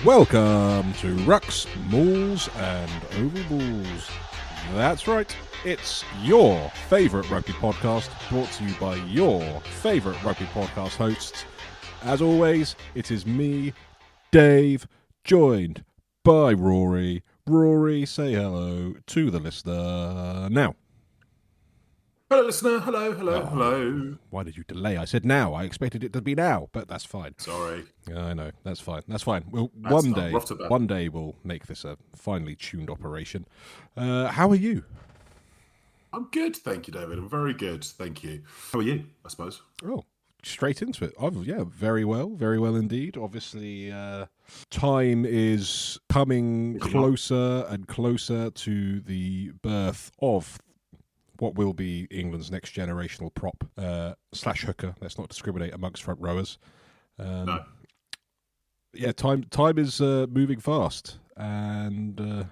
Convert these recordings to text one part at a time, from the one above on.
Welcome to Rucks, Mauls and Oval Balls. That's right, it's your favourite rugby podcast, brought to you by your favourite rugby podcast hosts. As always, it is me, Dave, joined by Rory. Rory, say hello to the listener now. Hello, listener. Hello. Why did you delay? I said now. I expected it to be now, but that's fine. Sorry. I know. That's fine. Well, That's one day we'll make this a finely tuned operation. How are you? I'm good, thank you, David. I'm very good, thank you. How are you, I suppose? Oh, straight into it. Very well indeed. Obviously, time is coming closer and closer to the birth of what will be England's next generational prop / hooker. Let's not discriminate amongst front rowers. No. Yeah, time is moving fast, and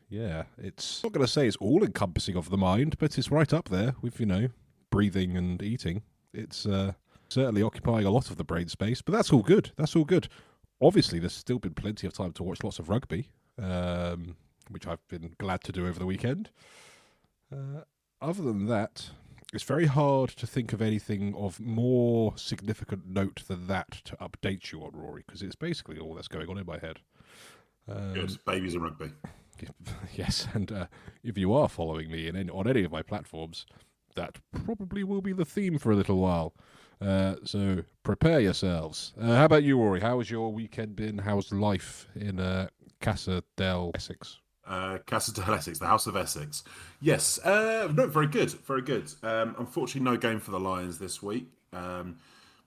it's not going to say it's all encompassing of the mind, but it's right up there with breathing and eating. It's certainly occupying a lot of the brain space, but that's all good. Obviously, there's still been plenty of time to watch lots of rugby, which I've been glad to do over the weekend. Other than that, it's very hard to think of anything of more significant note than that to update you on, Rory, because it's basically all that's going on in my head. Good. Babies and rugby. Yes, and if you are following me on any of my platforms, that probably will be the theme for a little while. So prepare yourselves. How about you, Rory? How has your weekend been? How's life in Casa del Essex? Casa del Essex, the House of Essex. Yes, no, very good. Unfortunately, no game for the Lions this week.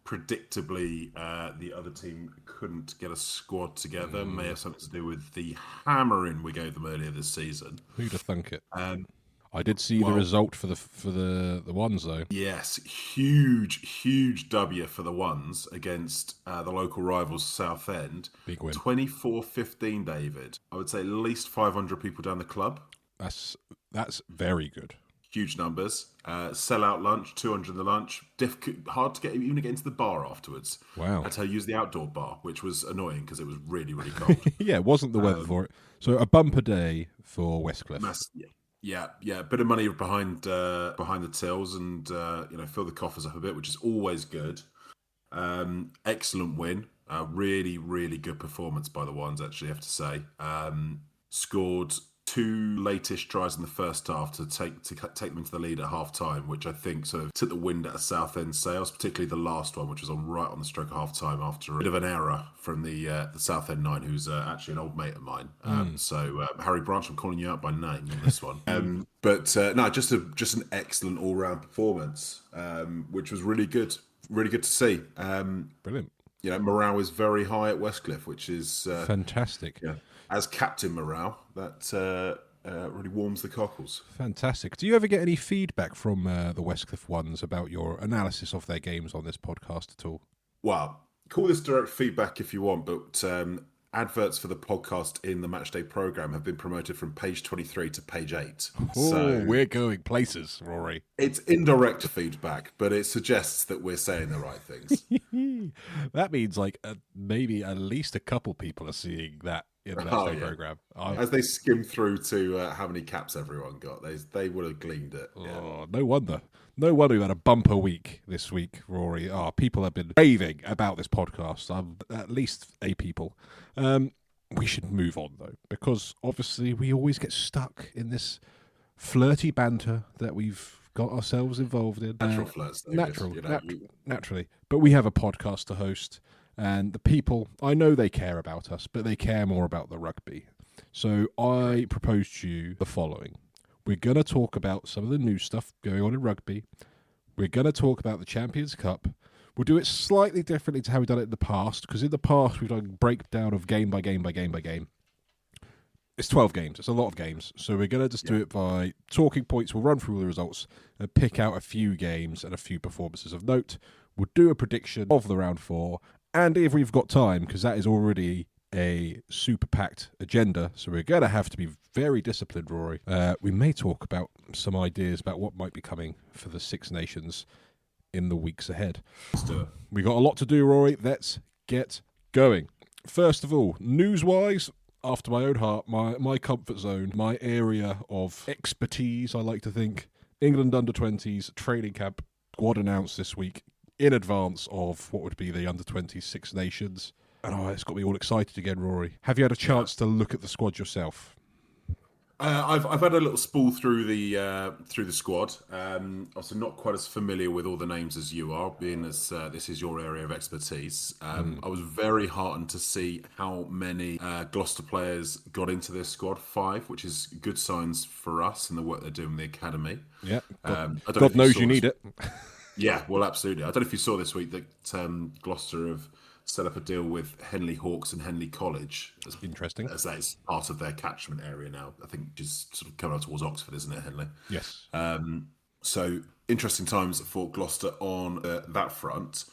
Predictably, the other team couldn't get a squad together. May have something to do with the hammering we gave them earlier this season. Who'd have thunk it? I did see the result for the ones though. Yes, huge W for the ones against the local rivals Southend. Big win. 24-15, David. I would say at least 500 people down the club. That's very good. Huge numbers. Sell-out lunch, 200 in the lunch. Hard to get into the bar afterwards. Wow. That's how you use the outdoor bar, which was annoying because it was really, really cold. Yeah, it wasn't the weather for it. So a bumper day for Westcliff. Yeah. Bit of money behind the tills, and fill the coffers up a bit, which is always good. Excellent win. Really, really good performance by the ones. Actually, I have to say, scored 2 late-ish tries in the first half to take them into the lead at half time, which I think sort of took the wind out of Southend sails, particularly the last one, which was right on the stroke of half time after a bit of an error from the Southend 9, who's actually an old mate of mine. So Harry Branch, I'm calling you out by name on this one. Just an excellent all-round performance, which was really good to see. Brilliant. Morale is very high at Westcliff, which is fantastic. Yeah. As captain morale, that really warms the cockles. Fantastic. Do you ever get any feedback from the Westcliff ones about your analysis of their games on this podcast at all? Well, call this direct feedback if you want, but adverts for the podcast in the Matchday programme have been promoted from page 23 to page 8. So we're going places, Rory. It's indirect feedback, but it suggests that we're saying the right things. That means maybe at least a couple people are seeing that in the Matchday programme. As they skim through to how many caps everyone got, they would have gleaned it. Oh, no wonder. No wonder we had a bumper week this week, Rory. People have been raving about this podcast. At least 8 people. We should move on, though, because obviously we always get stuck in this flirty banter that we've got ourselves involved in. Natural flirts. Naturally. But we have a podcast to host, and the people, I know they care about us, but they care more about the rugby. So I proposed to you the following. We're going to talk about some of the new stuff going on in rugby. We're going to talk about the Champions Cup. We'll do it slightly differently to how we've done it in the past, because in the past we've done a breakdown of game by game by game by game. It's 12 games. It's a lot of games. So we're going to just do it by talking points. We'll run through all the results and pick out a few games and a few performances of note. We'll do a prediction of the round 4. And if we've got time, because that is already a super packed agenda, so we're going to have to be very disciplined, Rory. We may talk about some ideas about what might be coming for the Six Nations in the weeks ahead. Let's do it. We got a lot to do, Rory. Let's get going. First of all, news-wise, after my own heart, my comfort zone, my area of expertise, I like to think, England under-20s training camp squad announced this week in advance of what would be the under-20s Six Nations. And it's got me all excited again, Rory. Have you had a chance to look at the squad yourself? I've had a little spool through the squad. Also, not quite as familiar with all the names as you are, being as this is your area of expertise. I was very heartened to see how many Gloucester players got into this squad. 5, which is good signs for us and the work they're doing in the academy. Yeah, God knows you need it. Yeah, well, absolutely. I don't know if you saw this week that Gloucester have set up a deal with Henley Hawks and Henley College. Interesting. As that is part of their catchment area now. I think just sort of coming out towards Oxford, isn't it, Henley? Yes. So interesting times for Gloucester on that front.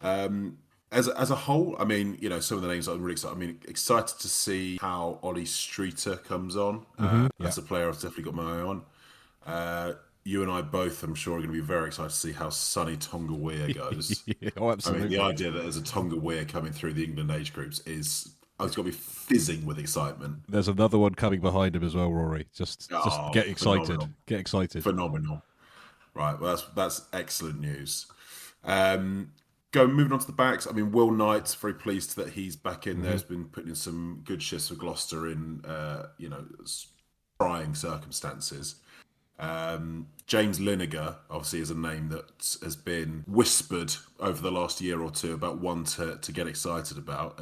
As a whole, I mean, some of the names I'm really excited. I mean, excited to see how Ollie Streeter comes on. That's a player I've definitely got my eye on. You and I both, I'm sure, are going to be very excited to see how Sonny Tonga-Weir goes. Oh, absolutely. I mean, the idea that there's a Tonga-Weir coming through the England age groups it's got to be fizzing with excitement. There's another one coming behind him as well, Rory. Just get excited. Phenomenal. Get excited. Phenomenal. Right, well, that's excellent news. Moving on to the backs. I mean, Will Knight, very pleased that he's back in there. Has been putting in some good shifts for Gloucester in, trying circumstances. James Lineker, obviously, is a name that has been whispered over the last year or two about one to get excited about.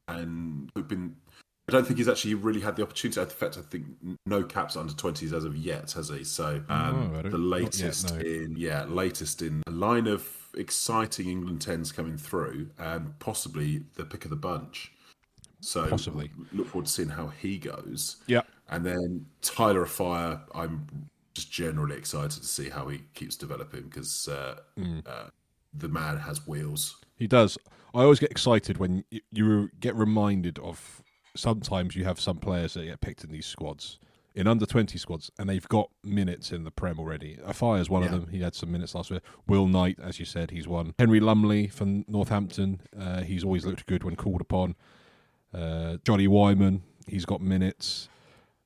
And I don't think he's actually really had the opportunity. In fact, I think no caps under 20s as of yet, has he? So the latest latest in a line of exciting England 10s coming through, and possibly the pick of the bunch. So possibly look forward to seeing how he goes. Yeah. And then Tyler Afire, I'm just generally excited to see how he keeps developing because the man has wheels. He does. I always get excited when you get reminded of sometimes you have some players that get picked in these squads, in under-20 squads, and they've got minutes in the Prem already. Afire's one of them. He had some minutes last year. Will Knight, as you said, he's one. Henry Lumley from Northampton, he's always looked good when called upon. Johnny Wyman, he's got minutes.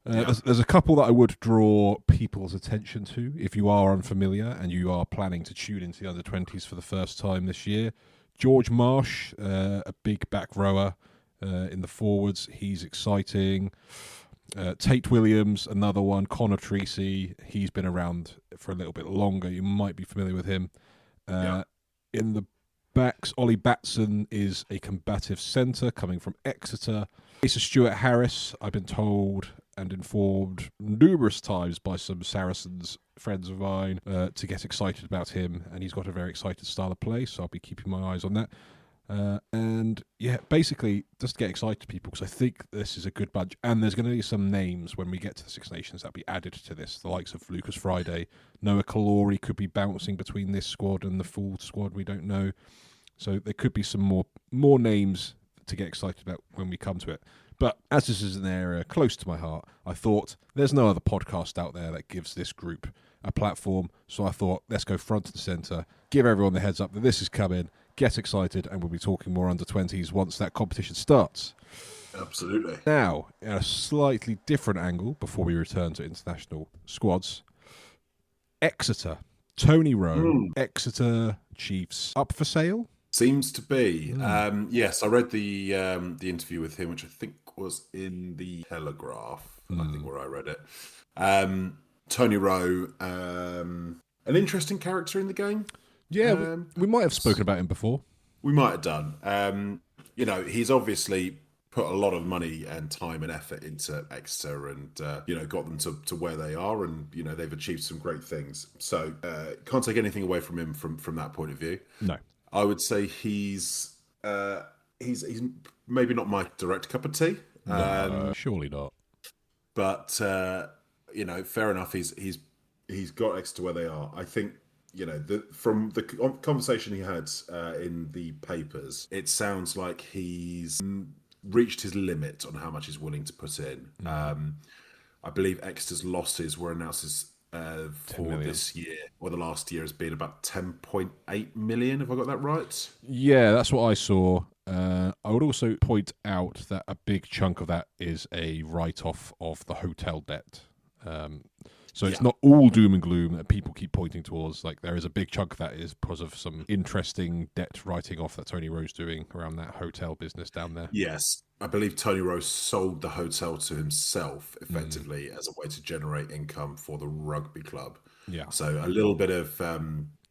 There's a couple that I would draw people's attention to if you are unfamiliar and you are planning to tune into the under-20s for the first time this year. George Marsh, a big back rower in the forwards. He's exciting. Tate Williams, another one. Connor Treacy, he's been around for a little bit longer. You might be familiar with him. In the backs, Ollie Batson is a combative centre coming from Exeter. Asa Stewart Harris, I've been told and informed numerous times by some Saracens friends of mine to get excited about him, and he's got a very excited style of play, so I'll be keeping my eyes on that. Basically, just get excited, people, because I think this is a good bunch, and there's going to be some names when we get to the Six Nations that'll be added to this, the likes of Lucas Friday. Noah Kalori could be bouncing between this squad and the full squad, we don't know. So there could be some more names to get excited about when we come to it. But as this is an area close to my heart, I thought there's no other podcast out there that gives this group a platform. So I thought, let's go front and centre, give everyone the heads up that this is coming, get excited, and we'll be talking more under-20s once that competition starts. Absolutely. Now, in a slightly different angle, before we return to international squads, Exeter. Tony Rowe, Exeter Chiefs, up for sale? Seems to be. Yes, I read the interview with him, which I think was in the Telegraph, I think, where I read it. Tony Rowe, an interesting character in the game. Yeah, we might have spoken about him before. We might have done. He's obviously put a lot of money and time and effort into Exeter and, got them to where they are, and, they've achieved some great things. So can't take anything away from him from that point of view. No. I would say he's maybe not my direct cup of tea. No, surely not. But fair enough. He's got Exeter where they are. I think from the conversation he had in the papers, it sounds like he's reached his limit on how much he's willing to put in. I believe Exeter's losses were announced for this year, or the last year, has been about 10.8 million. Have I got that right? Yeah, that's what I saw. I would also point out that a big chunk of that is a write-off of the hotel debt. So it's not all doom and gloom that people keep pointing towards. Like, there is a big chunk of that is because of some interesting debt writing off that Tony Rowe's doing around that hotel business down there. Yes, I believe Tony Rowe sold the hotel to himself effectively as a way to generate income for the rugby club. Yeah. So a little bit of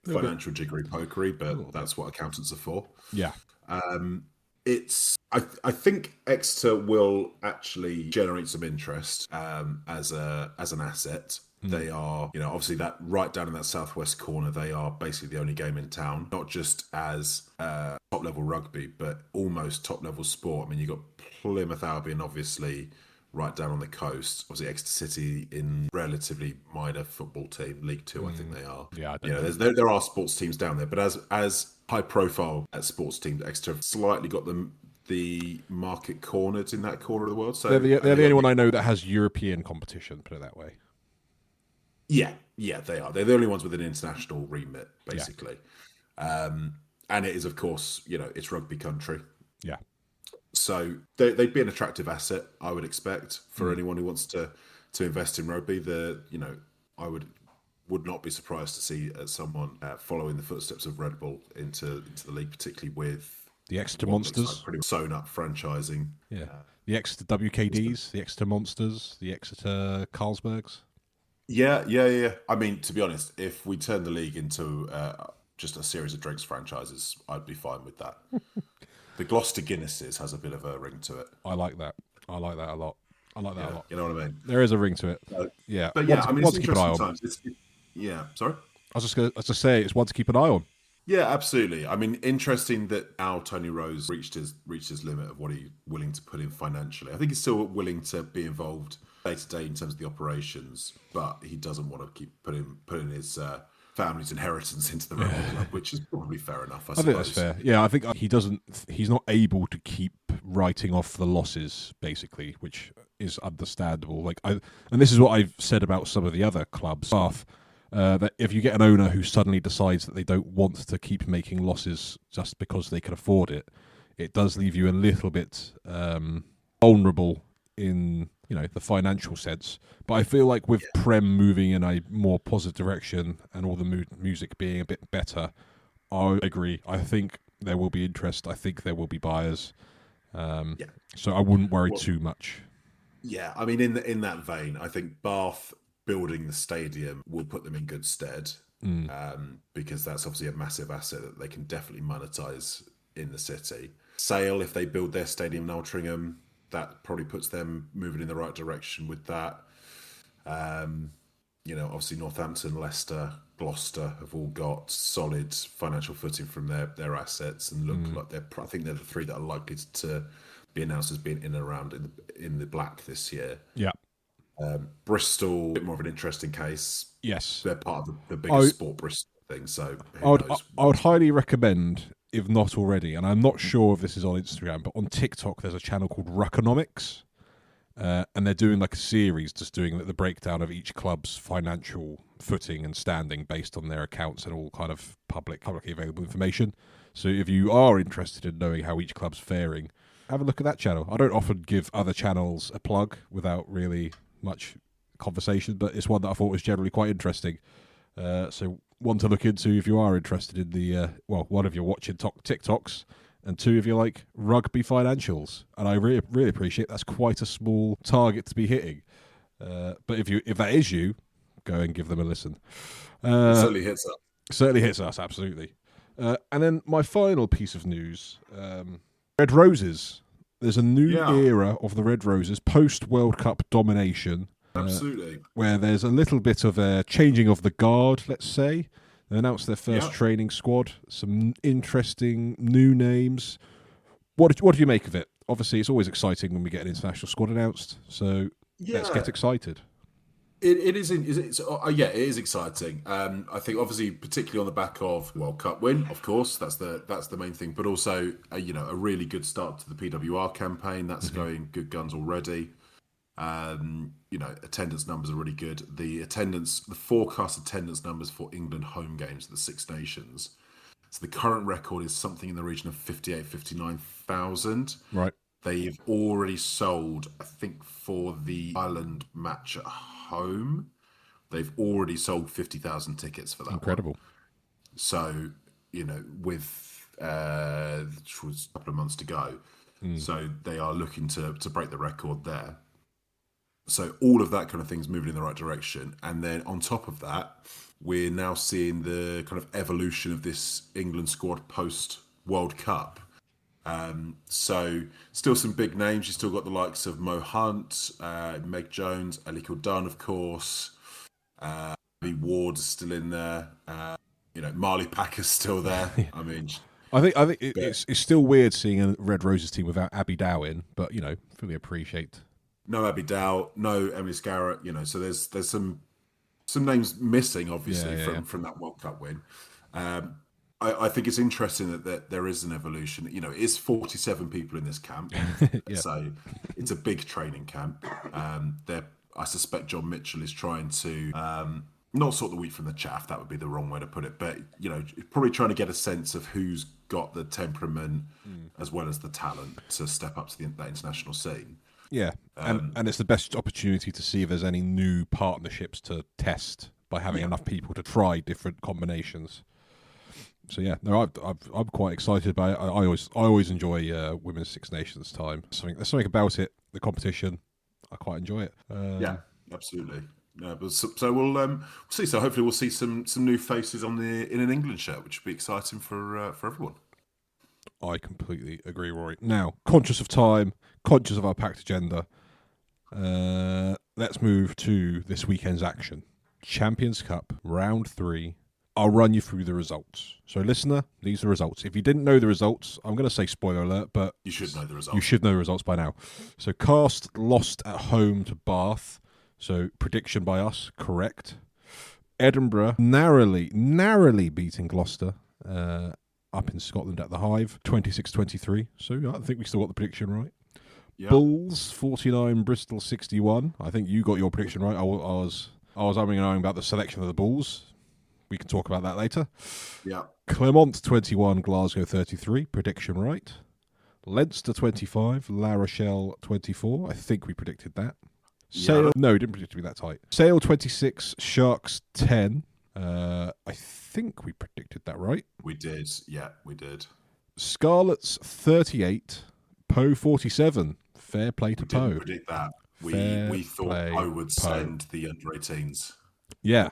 financial jiggery-pokery, but that's what accountants are for. Yeah. I think Exeter will actually generate some interest as an asset. They are, obviously that right down in that southwest corner, they are basically the only game in town, not just as top level rugby, but almost top level sport. I mean, you've got Plymouth Albion, obviously, right down on the coast. Obviously, Exeter City in relatively minor football team, League Two, I think they are. Yeah, there are sports teams down there, but as high profile as sports teams, Exeter have slightly got the market cornered in that corner of the world. So they're the only one I know that has European competition, put it that way. Yeah, they are. They're the only ones with an international remit, basically. Yeah. And it is, of course, it's rugby country. Yeah. So they'd be an attractive asset, I would expect, for anyone who wants to invest in rugby. I would not be surprised to see someone following the footsteps of Red Bull into the league, particularly with the Exeter Monsters, like pretty sewn up franchising. Yeah, the Exeter WKDs, the Exeter Monsters, the Exeter Carlsbergs. Yeah. I mean, to be honest, if we turn the league into just a series of drinks franchises, I'd be fine with that. The Gloucester Guinnesses has a bit of a ring to it. I like that a lot. A lot. You know what I mean? There is a ring to it. Yeah. But yeah, it's interesting times. Sorry? I was just say it's one to keep an eye on. Yeah, absolutely. I mean, interesting that now Tony Rowe's reached his limit of what he's willing to put in financially. I think he's still willing to be involved day to day in terms of the operations, but he doesn't want to keep putting his family's inheritance into the rugby club, which is probably fair enough. I think that's fair. Yeah, I think he's not able to keep writing off the losses, basically, which is understandable. And this is what I've said about some of the other clubs. Bath. That if you get an owner who suddenly decides that they don't want to keep making losses just because they can afford it, it does leave you a little bit vulnerable in the financial sense. But I feel like with Prem moving in a more positive direction and all the music being a bit better, I agree. I think there will be interest. I think there will be buyers. So I wouldn't worry too much. Yeah, I mean, in that vein, I think Bath building the stadium will put them in good stead because that's obviously a massive asset that they can definitely monetize in the city. Sale, if they build their stadium in Altrincham, that probably puts them moving in the right direction with that. Obviously Northampton, Leicester, Gloucester have all got solid financial footing from their assets and look like I think they're the three that are likely to be announced as being in and around in the black this year. Yeah. Bristol, a bit more of an interesting case. Yes. They're part of the biggest Sport Bristol thing, so I would highly recommend, if not already, and I'm not sure if this is on Instagram, but on TikTok there's a channel called Ruckonomics, and they're doing like a series just doing the breakdown of each club's financial footing and standing based on their accounts and all kind of publicly available information. So if you are interested in knowing how each club's faring, have a look at that channel. I don't often give other channels a plug without really much conversation, but it's one that I thought was generally quite interesting. So one to look into if you are interested in the one if you're watching TikToks, and two if you like rugby financials. And I really appreciate that's quite a small target to be hitting. But if that is you, go and give them a listen. It certainly hits us. Certainly hits us, absolutely. And then my final piece of news: Red Roses. There's a new era of the Red Roses post-World Cup domination. Absolutely. Where there's a little bit of a changing of the guard, let's say. They announced their first training squad. Some interesting new names. What do you make of it? Obviously, it's always exciting when we get an international squad announced. So let's get excited. It is exciting. I think obviously, particularly on the back of World Cup win, of course, that's the main thing. But also, a really good start to the PWR campaign. That's going good guns already. Attendance numbers are really good. The forecast attendance numbers for England home games at the Six Nations So the current record is something in the region of 59,000. Right. They've already sold, I think, for the Ireland match at home, they've already sold 50,000 tickets for that. Incredible. One. So, with which was a couple of months to go, so they are looking to break the record there. So all of that kind of thing's moving in the right direction. And then on top of that, we're now seeing the kind of evolution of this England squad post World Cup. So still some big names. You still got the likes of Mo Hunt, Meg Jones, Ellie Dunn, of course. Abby Ward is still in there. Marley Packer's still there. I mean, I think it's still weird seeing a Red Roses team without Abby Dow in, but fully appreciate. No Abby Dow, no Emily Scarrett. So there's some names missing, obviously, from that World Cup win. I think it's interesting that there is an evolution. It is 47 people in this camp, so it's a big training camp. I suspect John Mitchell is trying to not sort the wheat from the chaff. That would be the wrong way to put it, but probably trying to get a sense of who's got the temperament as well as the talent to step up to that international scene. Yeah, and it's the best opportunity to see if there's any new partnerships to test by having enough people to try different combinations. So I'm quite excited about it. I always enjoy Women's Six Nations time. There's something about it, the competition. I quite enjoy it. Yeah, absolutely. So we'll see. So hopefully we'll see some new faces in an England shirt, which will be exciting for everyone. I completely agree, Rory. Now, conscious of time, conscious of our packed agenda, let's move to this weekend's action. Champions Cup, round 3. I'll run you through the results. So, listener, these are the results. If you didn't know the results, I'm going to say spoiler alert, but you should know the results. You should know the results by now. So, Cast lost at home to Bath. So, prediction by us, correct. Edinburgh narrowly beating Gloucester up in Scotland at the Hive, 26-23. So, I think we still got the prediction right. Yep. Bulls 49, Bristol 61. I think you got your prediction right. I was umming and ahhing about the selection of the Bulls. We can talk about that later. Yeah. Clermont 21, Glasgow 33. Prediction right. Leinster 25, La Rochelle 24. I think we predicted that. Sale, no, we didn't predict it to be that tight. Sale 26, Sharks 10. I think we predicted that right. We did. Yeah, we did. Scarlets 38, Poe 47. Fair play to Poe. We didn't predict that. We thought Poe would send the under-18s. Yeah.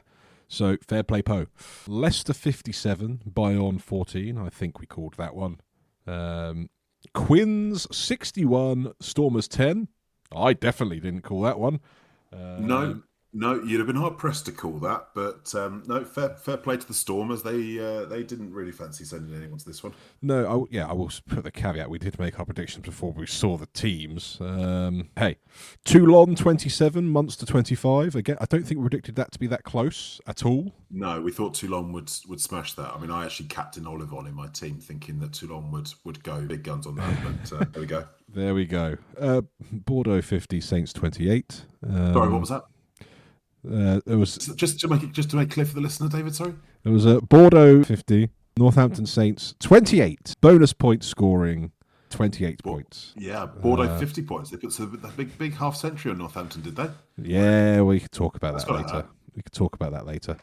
So, fair play, Poe. Leicester 57, Bayonne 14. I think we called that one. Quins 61, Stormers 10. I definitely didn't call that one. No, you'd have been hard pressed to call that, but no, fair play to the Stormers. They didn't really fancy sending anyone to this one. No, I will put the caveat. We did make our predictions before we saw the teams. Hey, Toulon 27, Munster 25. Again, I don't think we predicted that to be that close at all. No, we thought Toulon would smash that. I mean, I actually captained Olive on in my team, thinking that Toulon would go big guns on that. But there we go. There we go. Bordeaux 50, Saints 28. Sorry, what was that? It was just to make clear for the listener, David. Sorry, it was Bordeaux 50, Northampton Saints 28. Bonus point scoring 28 points. Yeah, Bordeaux 50 points. They put a big half century on Northampton, did they? Yeah, we could talk about that later. We could talk about that later.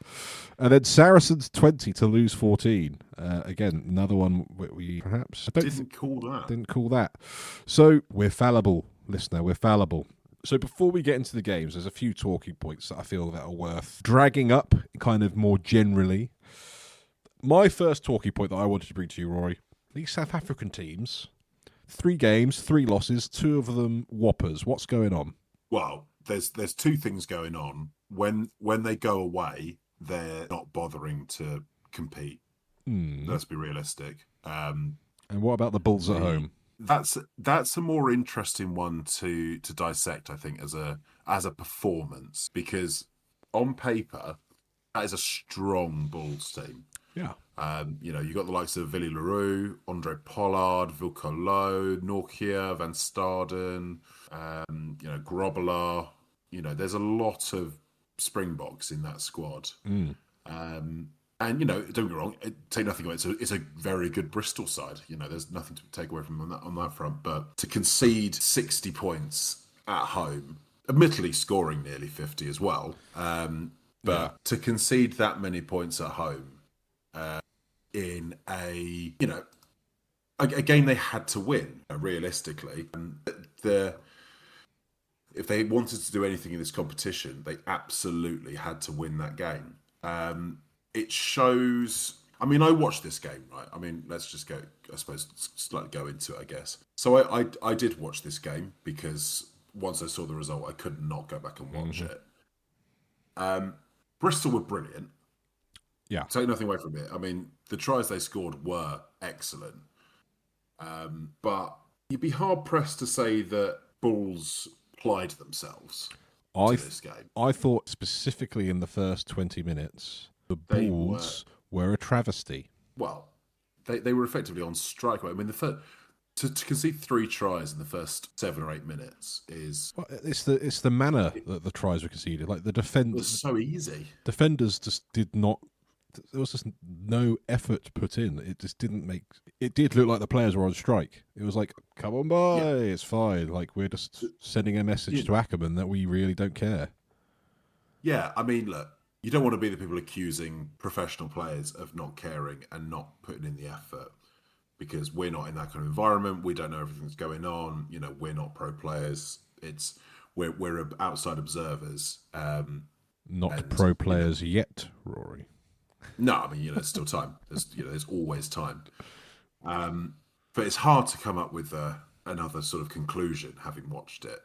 And then Saracens 20, Toulouse 14. Again, another one we perhaps didn't call that. So we're fallible, listener. We're fallible. So before we get into the games, there's a few talking points that I feel that are worth dragging up kind of more generally. My first talking point that I wanted to bring to you, Rory, these South African teams, 3 games, 3 losses, 2 of them whoppers. What's going on? Well, there's 2 things going on. When they go away, they're not bothering to compete. Let's be realistic. And what about the Bulls at home? That's a more interesting one to dissect, I think, as a performance, because on paper that is a strong Bulls team. Yeah. You got the likes of Willy Leroux, Andre Pollard, Vilcolo, Norkia, Van Staden, Grobbelaar. There's a lot of Springboks in that squad. And, don't get me wrong, take nothing away. It's a very good Bristol side. There's nothing to take away from on that front. But to concede 60 points at home, admittedly scoring nearly 50 as well, but to concede that many points at home in a game they had to win, realistically. If they wanted to do anything in this competition, they absolutely had to win that game. It shows. I mean, I watched this game, right? I mean, let's just go. I suppose slightly go into it, I guess. So I did watch this game because once I saw the result, I could not go back and watch it. Bristol were brilliant. Yeah, take nothing away from it. I mean, the tries they scored were excellent, but you'd be hard pressed to say that Bulls plied themselves to this game. I thought specifically in the first 20 minutes. The Bulls were a travesty. Well, they were effectively on strike. I mean, to concede 3 tries in the first 7 or 8 minutes is... Well, it's the manner that the tries were conceded. Like the defenders... It was so easy. Defenders just did not... There was just no effort put in. It just didn't make... It did look like the players were on strike. It was like, come on by, it's fine. Like, we're just sending a message to Ackerman that we really don't care. Yeah, I mean, look, you don't want to be the people accusing professional players of not caring and not putting in the effort, because we're not in that kind of environment. We don't know everything that's going on. We're not pro players. We're outside observers. Not pro players yet, Rory. No, I mean, there's still time. There's always time. But it's hard to come up with another sort of conclusion having watched it.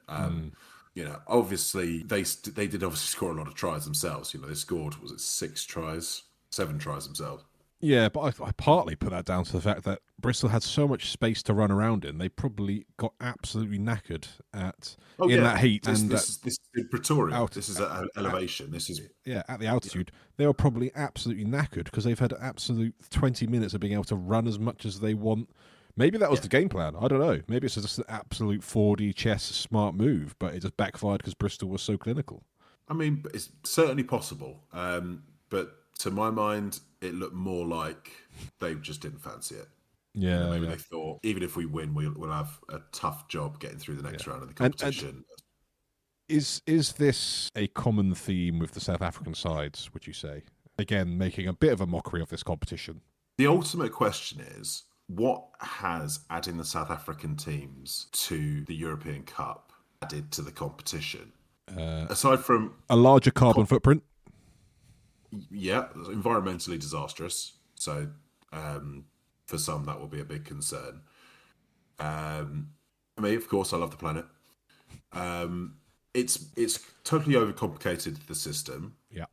Obviously they did obviously score a lot of tries themselves. They scored, was it 7 tries themselves? Yeah, but I partly put that down to the fact that Bristol had so much space to run around in. They probably got absolutely knackered that heat. This is Pretoria. This is at elevation. At the altitude. They were probably absolutely knackered because they've had absolute 20 minutes of being able to run as much as they want. Maybe that was the game plan. I don't know. Maybe it's just an absolute 4D chess smart move, but it just backfired because Bristol was so clinical. I mean, it's certainly possible. But to my mind, it looked more like they just didn't fancy it. Yeah. Maybe they thought, even if we win, we'll have a tough job getting through the next round of the competition. Is this a common theme with the South African sides, would you say? Again, making a bit of a mockery of this competition. The ultimate question is, what has adding the South African teams to the European Cup added to the competition? Aside from a larger carbon footprint? Yeah, environmentally disastrous. So for some, that will be a big concern. Me, of course, I love the planet. It's totally overcomplicated, the system. Yeah.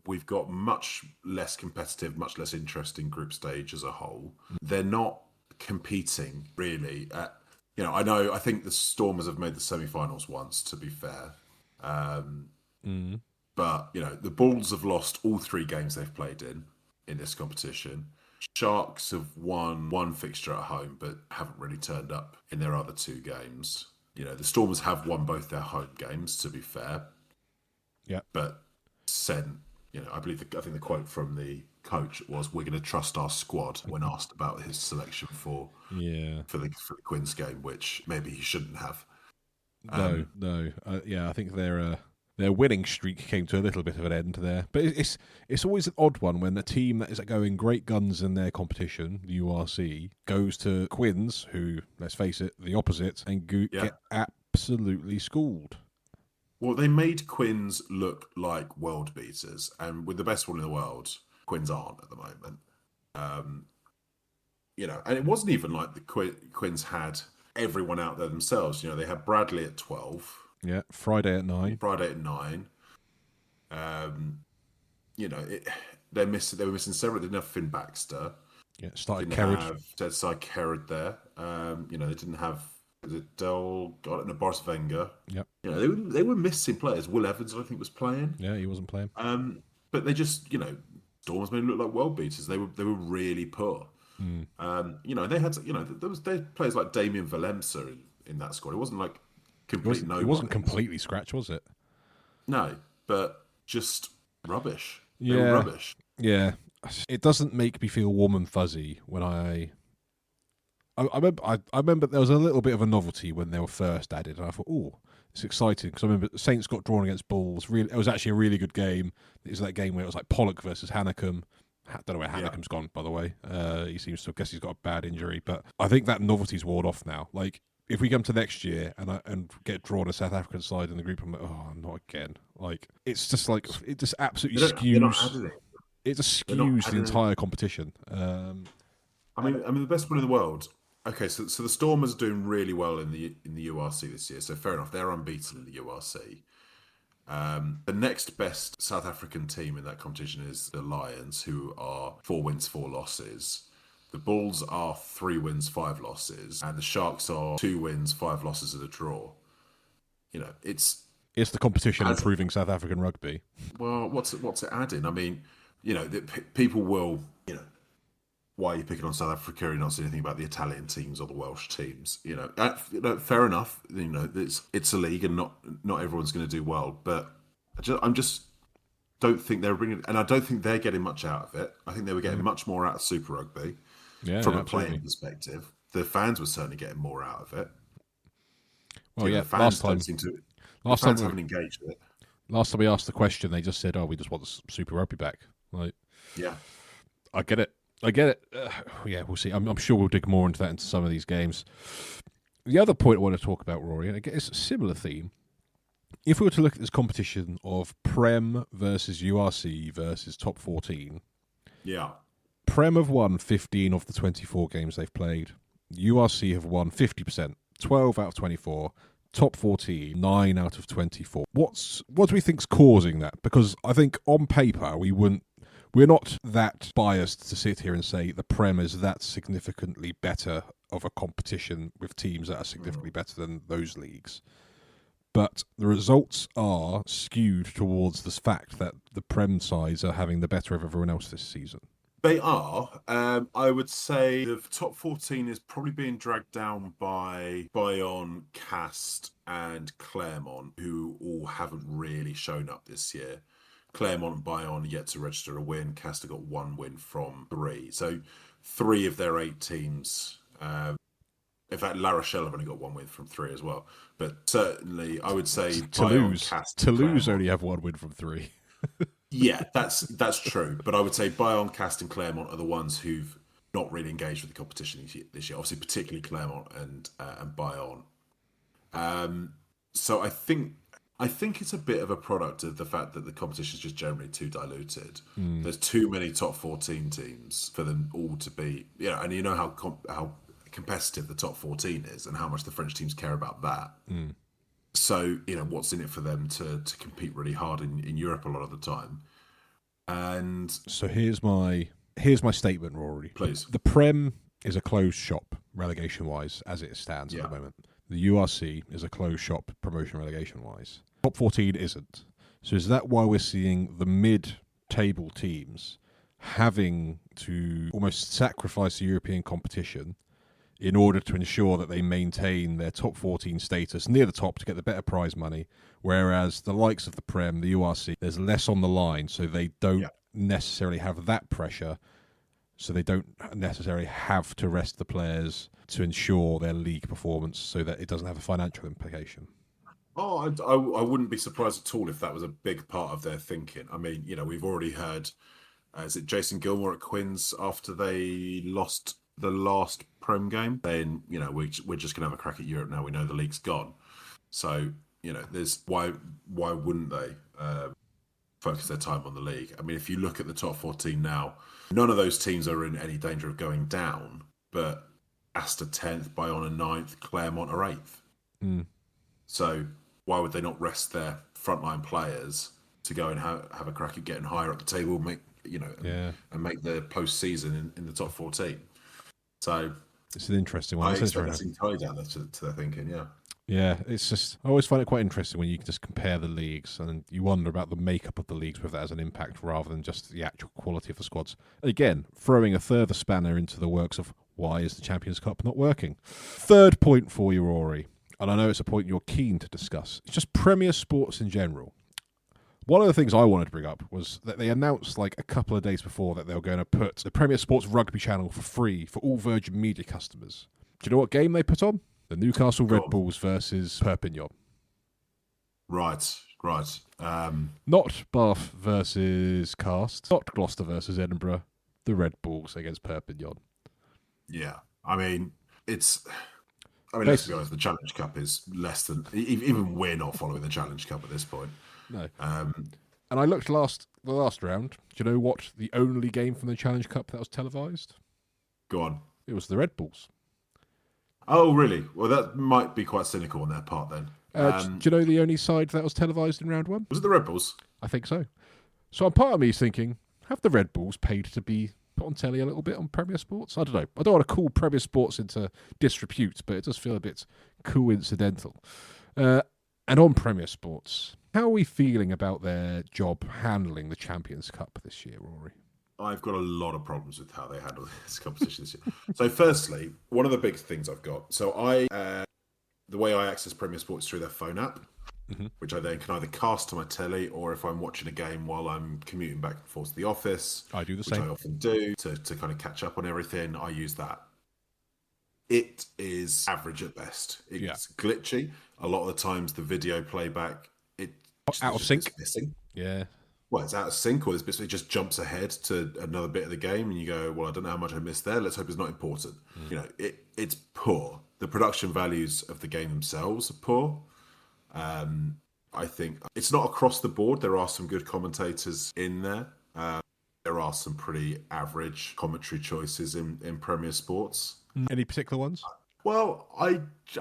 We've got much less competitive, much less interesting group stage as a whole. They're not competing really. I think the Stormers have made the semi-finals once, to be fair. But, the Bulls have lost all 3 games they've played in this competition. Sharks have won 1 fixture at home, but haven't really turned up in their other 2 games. The Stormers have won both their home games, to be fair. Yeah. But I think the quote from the coach was, "We're going to trust our squad," when asked about his selection for the Quins game, which maybe he shouldn't have. No. I think their winning streak came to a little bit of an end there. But it's always an odd one when a team that is going great guns in their competition, the URC, goes to Quins, who, let's face it, the opposite, and get absolutely schooled. Well, they made Quins look like world beaters, and with the best one in the world, Quins aren't at the moment. And it wasn't even like the Quins had everyone out there themselves. They had Bradley at 12. Yeah, Friday at 9. They were missing several. They didn't have Finn Baxter. Yeah, started Kerrod. Didn't have Deadside Kerrod there. They didn't have Boris Wenger. Yep. They were missing players. Will Evans, I think, was playing. Yeah, he wasn't playing. But they just, Stormers made them look like world beaters. They were really poor. They had, they had players like Damien Valemsa in that squad. It wasn't like It wasn't completely scratch, was it? No, but just rubbish. They were rubbish. Yeah. It doesn't make me feel warm and fuzzy when I remember there was a little bit of a novelty when they were first added, and I thought, oh, it's exciting, because I remember Saints got drawn against Bulls. It was actually a really good game. It was that game where it was like Pollock versus Hannacum. I don't know where Hannacum's gone, by the way. He seems to, I guess he's got a bad injury, but I think that novelty's worn off now. Like, if we come to next year and get drawn a South African side in the group, I'm like, oh, not again. Like, it's just like, it just absolutely skews. It just skews the entire competition. I mean, the best one in the world. Okay, so the Stormers are doing really well in the URC this year. So fair enough, they're unbeaten in the URC. The next best South African team in that competition is the Lions, who are 4 wins, 4 losses. The Bulls are 3 wins, 5 losses, and the Sharks are 2 wins, 5 losses, and a draw. You know, it's the competition improving South African rugby. Well, what's it adding? I mean, you know, people will, you know, why are you picking on South Africa and not saying anything about the Italian teams or the Welsh teams? You know, fair enough. You know, it's a league and not everyone's going to do well. But I just don't think they're bringing, and I don't think they're getting much out of it. I think they were getting much more out of Super Rugby from a playing perspective. The fans were certainly getting more out of it. Well, the fans haven't engaged with it. Last time we asked the question, they just said, "Oh, we just want the Super Rugby back." Like, yeah, I get it. Yeah, we'll see. I'm sure we'll dig more into some of these games. The other point I want to talk about, Rory, and again, it's a similar theme. If we were to look at this competition of Prem versus URC versus top 14, Prem have won 15 of the 24 games they've played. URC have won 50%, 12 out of 24. Top 14, 9 out of 24. What do we think's causing that? Because I think on paper we're not that biased to sit here and say the Prem is that significantly better of a competition with teams that are significantly better than those leagues. But the results are skewed towards the fact that the Prem sides are having the better of everyone else this season. They are. I would say the top 14 is probably being dragged down by Bayonne, Cast, and Clermont, who all haven't really shown up this year. Clermont and Bayonne yet to register a win. Cast got 1 win from 3. So 3 of their 8 teams. In fact, La Rochelle have only got 1 win from 3 as well. But certainly, I would say Toulouse. Toulouse Clermont only have 1 win from 3. Yeah, that's true. But I would say Bayonne, Cast, and Clermont are the ones who've not really engaged with the competition this year. Obviously, particularly Clermont and Bayonne. So I think it's a bit of a product of the fact that the competition is just generally too diluted. There's too many top 14 teams for them all to be, and you know how competitive the top 14 is and how much the French teams care about that. So, what's in it for them to compete really hard in Europe a lot of the time? And so here's my statement, Rory. Please. The Prem is a closed shop, relegation-wise, as it stands at the moment. The URC is a closed shop, promotion relegation-wise. Top 14 isn't. So is that why we're seeing the mid-table teams having to almost sacrifice the European competition in order to ensure that they maintain their top 14 status near the top to get the better prize money, whereas the likes of the Prem, the URC, there's less on the line, so they don't necessarily have that pressure, so they don't necessarily have to rest the players to ensure their league performance so that it doesn't have a financial implication? Oh, I wouldn't be surprised at all if that was a big part of their thinking. I mean, we've already heard, is it Jason Gilmore at Quins after they lost the last Prem game, then we're just gonna have a crack at Europe now. We know the league's gone, so there's why wouldn't they focus their time on the league? I mean, if you look at the top 14 now, none of those teams are in any danger of going down, but Astor 10th, Bayonne 9th, Clermont are 8th. So why would they not rest their frontline players to go and have a crack at getting higher up the table, and make the post-season in the top 14? So it's an interesting one. I expect that's entirely down to their thinking, Yeah, it's just, I always find it quite interesting when you can just compare the leagues and you wonder about the makeup of the leagues, whether that has an impact rather than just the actual quality of the squads. Again, throwing a further spanner into the works of why is the Champions Cup not working. Third point for you, Rory, and I know it's a point you're keen to discuss. It's just Premier Sports in general. One of the things I wanted to bring up was that they announced like a couple of days before that they were going to put the Premier Sports Rugby channel for free for all Virgin Media customers. Do you know what game they put on? The Newcastle Red Bulls versus Perpignan. Right. Not Bath versus Cast, not Gloucester versus Edinburgh, the Red Bulls against Perpignan. Yeah. I mean, let's be honest, the Challenge Cup is less than... Even we're not following the Challenge Cup at this point. No. And I looked the last round. Do you know what the only game from the Challenge Cup that was televised? Go on. It was the Red Bulls. Oh, really? Well, that might be quite cynical on their part then. Do you know the only side that was televised in round one? Was it the Red Bulls? I think so. So part of me is thinking, have the Red Bulls paid to be put on telly a little bit on Premier Sports? I don't know. I don't want to call Premier Sports into disrepute, but it does feel a bit coincidental. And on Premier Sports, how are we feeling about their job handling the Champions Cup this year, Rory? I've got a lot of problems with how they handle this competition this year. So firstly, one of the big things I've got, the way I access Premier Sports through their phone app, which I then can either cast to my telly, or if I'm watching a game while I'm commuting back and forth to the office, I do the same. I often do to kind of catch up on everything. I use that. It is average at best. It's glitchy. A lot of the times the video playback, out of sync. Missing. Yeah. Well, it's out of sync, or this bit it just jumps ahead to another bit of the game, and you go, well, I don't know how much I missed there. Let's hope it's not important. You know, it's poor. The production values of the game themselves are poor. I think it's not across the board. There are some good commentators in there. There are some pretty average commentary choices in Premier Sports. Any particular ones? Well, I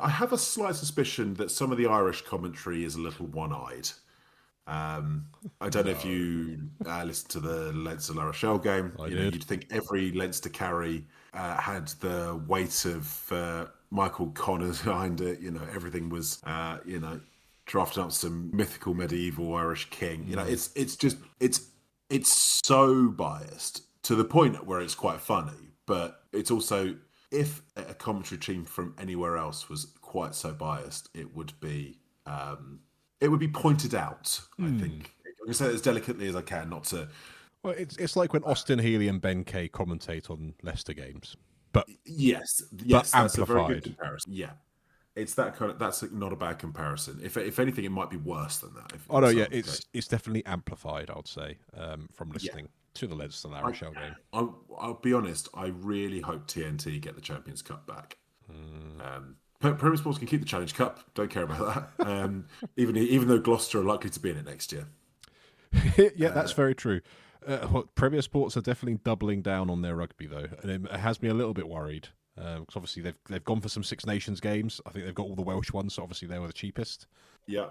have a slight suspicion that some of the Irish commentary is a little one-eyed. I don't know if you listened to the Leinster La Rochelle game. You'd think every Leinster carry had the weight of Michael Connors behind it. You know, everything was drafting up some mythical medieval Irish king. You know, it's so biased to the point where it's quite funny, but it's also, if a commentary team from anywhere else was quite so biased, it would be pointed out. I think I can say it as delicately as I can, not to. Well, it's like when Austin Healy and Ben Kay commentate on Leicester games, but yes, but that's amplified. A very good comparison. Yeah, it's that kind of. That's not a bad comparison. If anything, it might be worse than that. It's definitely amplified. I would say from listening to the Leinster La Rochelle game. I'll be honest. I really hope TNT get the Champions Cup back. Premier Sports can keep the Challenge Cup. Don't care about that. Even though Gloucester are likely to be in it next year. Yeah, that's very true. Premier Sports are definitely doubling down on their rugby, though, and it has me a little bit worried. Because obviously they've gone for some Six Nations games. I think they've got all the Welsh ones, so obviously they were the cheapest. Yeah.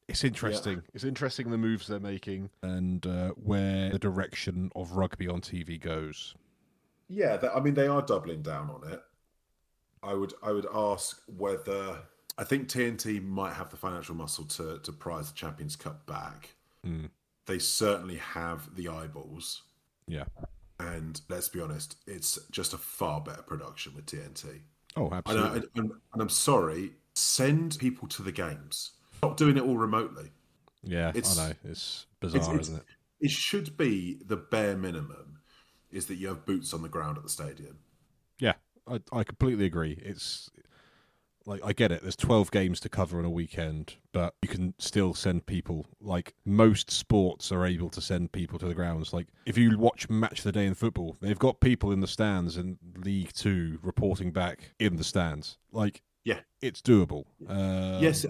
It's interesting. Yeah. It's interesting the moves they're making and where the direction of rugby on TV goes. Yeah, they are doubling down on it. I would ask whether I think TNT might have the financial muscle to prize the Champions Cup back. They certainly have the eyeballs. Yeah. And let's be honest, it's just a far better production with TNT. Oh, absolutely. And I'm sorry, send people to the games. Stop doing it all remotely. Yeah, I know. It's bizarre, isn't it? It should be the bare minimum is that you have boots on the ground at the stadium. Yeah, I completely agree. It's like, I get it. There's 12 games to cover on a weekend, but you can still send people. Like, most sports are able to send people to the grounds. Like, if you watch Match of the Day in football, they've got people in the stands in League Two reporting back in the stands. Like, yeah, it's doable. Yes,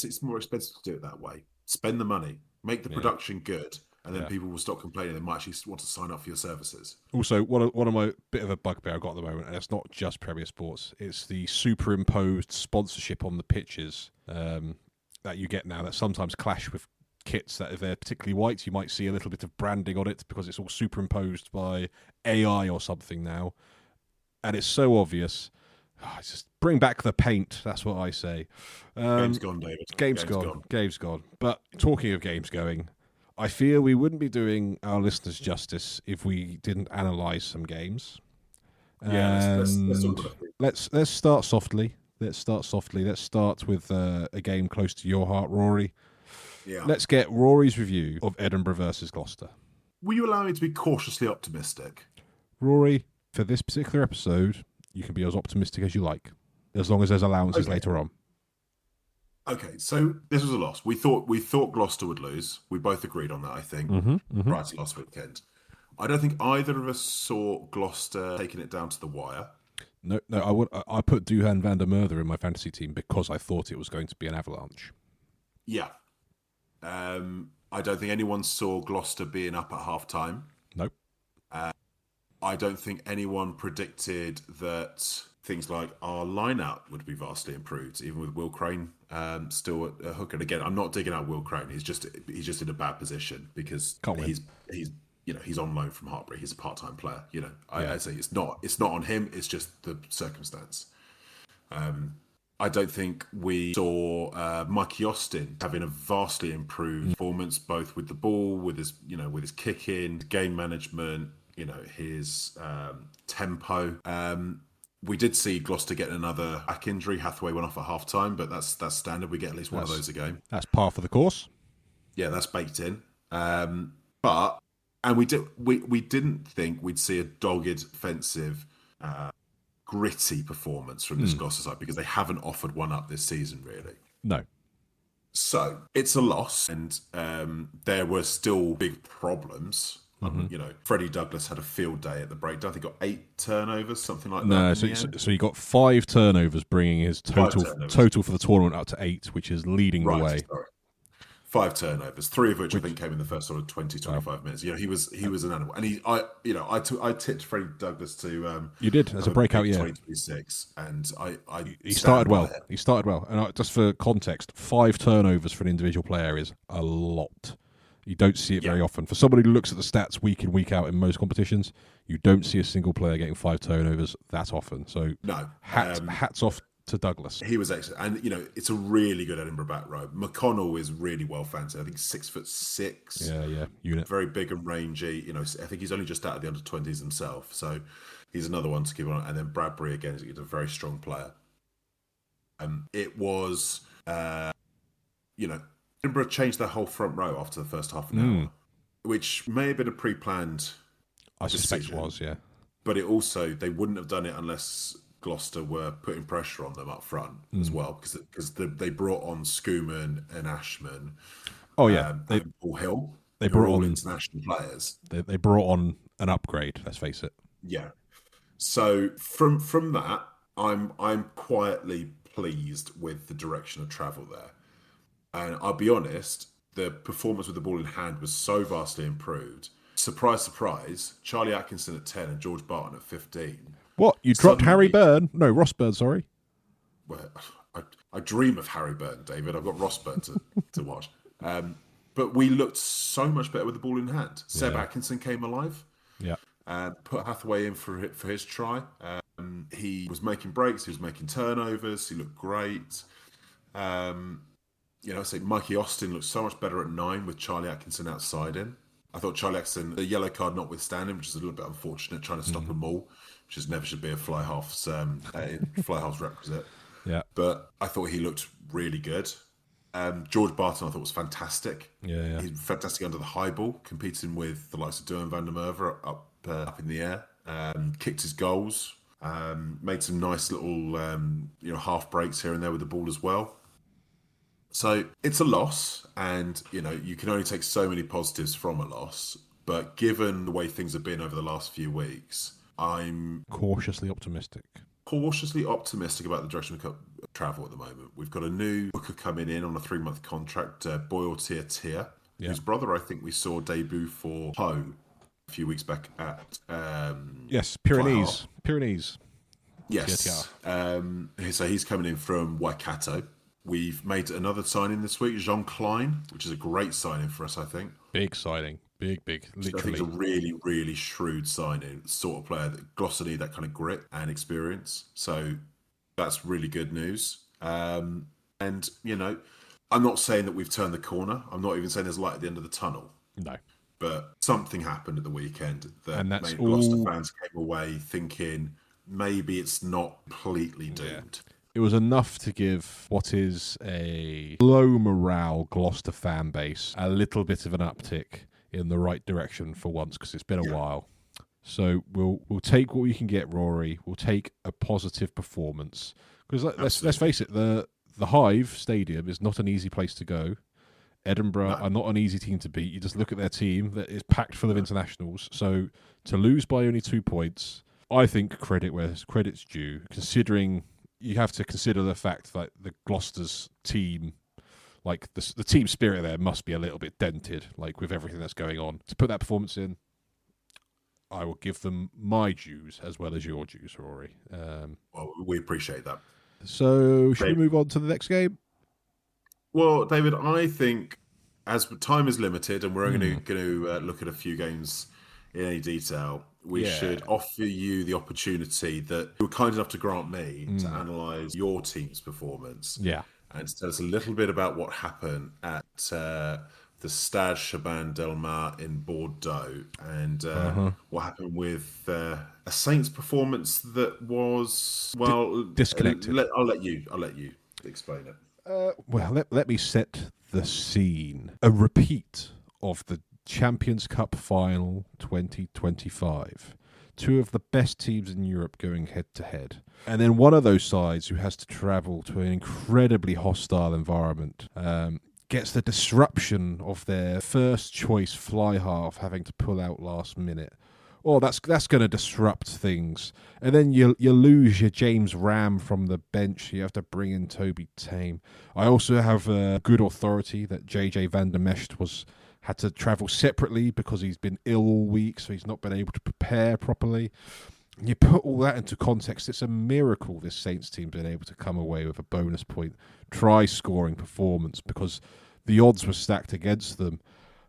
it's more expensive to do it that way. Spend the money, make the production good, and then people will stop complaining. They might actually want to sign up for your services. Also, one of my bit of a bugbear I've got at the moment, and it's not just Premier Sports, it's the superimposed sponsorship on the pitches that you get now that sometimes clash with kits that if they're particularly white, you might see a little bit of branding on it because it's all superimposed by AI or something now. And it's so obvious. It's just bring back the paint. That's what I say. Game's gone, David. Game's gone. But talking of games going, I feel we wouldn't be doing our listeners justice if we didn't analyse some games. Yeah, let's start softly. Let's start with a game close to your heart, Rory. Yeah. Let's get Rory's review of Edinburgh versus Gloucester. Will you allow me to be cautiously optimistic? Rory, for this particular episode, you can be as optimistic as you like, as long as there's allowances later on. Okay, so this was a loss. We thought Gloucester would lose. We both agreed on that, I think, prior to last weekend. I don't think either of us saw Gloucester taking it down to the wire. No, I put Duhan van der Merwe in my fantasy team because I thought it was going to be an avalanche. Yeah. I don't think anyone saw Gloucester being up at half-time. Nope. I don't think anyone predicted that things like our line-out would be vastly improved, even with Will Crane still at hooker. And again, I'm not digging out Will Crane. He's just in a bad position because he's on loan from Hartbury. He's a part-time player. I say it's not on him. It's just the circumstance. I don't think we saw Mikey Austin having a vastly improved performance, both with the ball, with his kicking, game management, his tempo. We did see Gloucester getting another back injury. Hathaway went off at half time, but that's standard. We get at least one of those a game. That's par for the course. Yeah, that's baked in. We didn't think we'd see a dogged, offensive, gritty performance from this Gloucester side because they haven't offered one up this season, really. No. So it's a loss, and there were still big problems. Freddie Douglas had a field day at the breakdown. I think he got 8 turnovers, something like that. No, so he got 5 turnovers, bringing his total for the tournament up to 8, which is leading the way. Sorry. 5 turnovers, 3 of which I think came in the first sort of 20, 25 minutes. He was an animal, and I tipped Freddie Douglas to. You did as a breakout year, 2026, and he started well. He started well, and just for context, 5 turnovers for an individual player is a lot. You don't see it very often. For somebody who looks at the stats week in, week out in most competitions, you don't see a single player getting 5 turnovers that often. So no, hats off to Douglas. He was excellent. And, it's a really good Edinburgh back row. McConnell is really well fancied. I think 6'6". Yeah. Unit. Very big and rangy. I think he's only just out of the under-20s himself. So he's another one to keep on. And then Bradbury, again, is a very strong player. It was, Edinburgh changed their whole front row after the first half an hour, which may have been a pre-planned suspect was, yeah. But it also, they wouldn't have done it unless Gloucester were putting pressure on them up front as well, because they brought on Schumann and Ashman. Oh, yeah. And Paul Hill. They brought on international players. They brought on an upgrade, let's face it. Yeah. So from that, I'm quietly pleased with the direction of travel there. And I'll be honest, the performance with the ball in hand was so vastly improved. Surprise, surprise, Charlie Atkinson at 10 and George Barton at 15. What? You dropped Harry Byrne? No, Ross Byrne, sorry. Well, I dream of Harry Byrne, David. I've got Ross Byrne to watch. But we looked so much better with the ball in hand. Seb Atkinson came alive. Yeah. Put Hathaway in for his try. He was making breaks. He was making turnovers. He looked great. I say Mikey Austin looked so much better at 9 with Charlie Atkinson outside him. I thought Charlie Atkinson, the yellow card notwithstanding, which is a little bit unfortunate, trying to stop them all, which never should be a fly half's requisite. Yeah. But I thought he looked really good. George Barton, I thought, was fantastic. Yeah. He's fantastic under the high ball, competing with the likes of Duhan van der Merwe up in the air. Kicked his goals. Made some nice little half breaks here and there with the ball as well. So it's a loss, and you can only take so many positives from a loss. But given the way things have been over the last few weeks, I'm cautiously optimistic about the direction of travel at the moment. We've got a new hooker coming in on a 3-month contract, Boyle Tia, whose brother I think we saw debut for Ho a few weeks back at Pyrenees. Yes. So he's coming in from Waikato. We've made another signing this week, Jean Klein, which is a great signing for us, I think. Big signing. Big. Literally. I think it's a really, really shrewd signing, sort of player that Gloucester need, that kind of grit and experience. So that's really good news. And, I'm not saying that we've turned the corner. I'm not even saying there's light at the end of the tunnel. No. But something happened at the weekend that made Gloucester fans came away thinking maybe it's not completely doomed. Yeah. It was enough to give what is a low morale Gloucester fan base a little bit of an uptick in the right direction for once, because it's been a while. So we'll take what we can get, Rory. We'll take a positive performance, because let's face it, the Hive Stadium is not an easy place to go. Edinburgh are not an easy team to beat. You just look at their team, that is packed full of internationals. So to lose by only 2 points, I think credit where credit's due, considering you have to consider the fact that the Gloucester's team, like the team spirit there must be a little bit dented, like with everything that's going on. To put that performance in, I will give them my dues as well as your dues, Rory. Well, we appreciate that. So should we move on to the next game? Well, David, I think as time is limited and we're only going to look at a few games in any detail, we should offer you the opportunity that you were kind enough to grant me to analyse your team's performance. Yeah. And to tell us a little bit about what happened at the Stade Shaban Del Mar in Bordeaux, and what happened with a Saints performance that was, well, disconnected. I'll let you explain it. Well, let me set the scene. A repeat of the Champions Cup final 2025. Two of the best teams in Europe going head-to-head. And then one of those sides who has to travel to an incredibly hostile environment gets the disruption of their first-choice fly-half having to pull out last minute. Oh, that's going to disrupt things. And then you lose your James Ram from the bench. You have to bring in Toby Tame. I also have good authority that JJ Van der Mesht had to travel separately because he's been ill all week, so he's not been able to prepare properly. And you put all that into context, it's a miracle this Saints team's been able to come away with a bonus point, try-scoring performance, because the odds were stacked against them.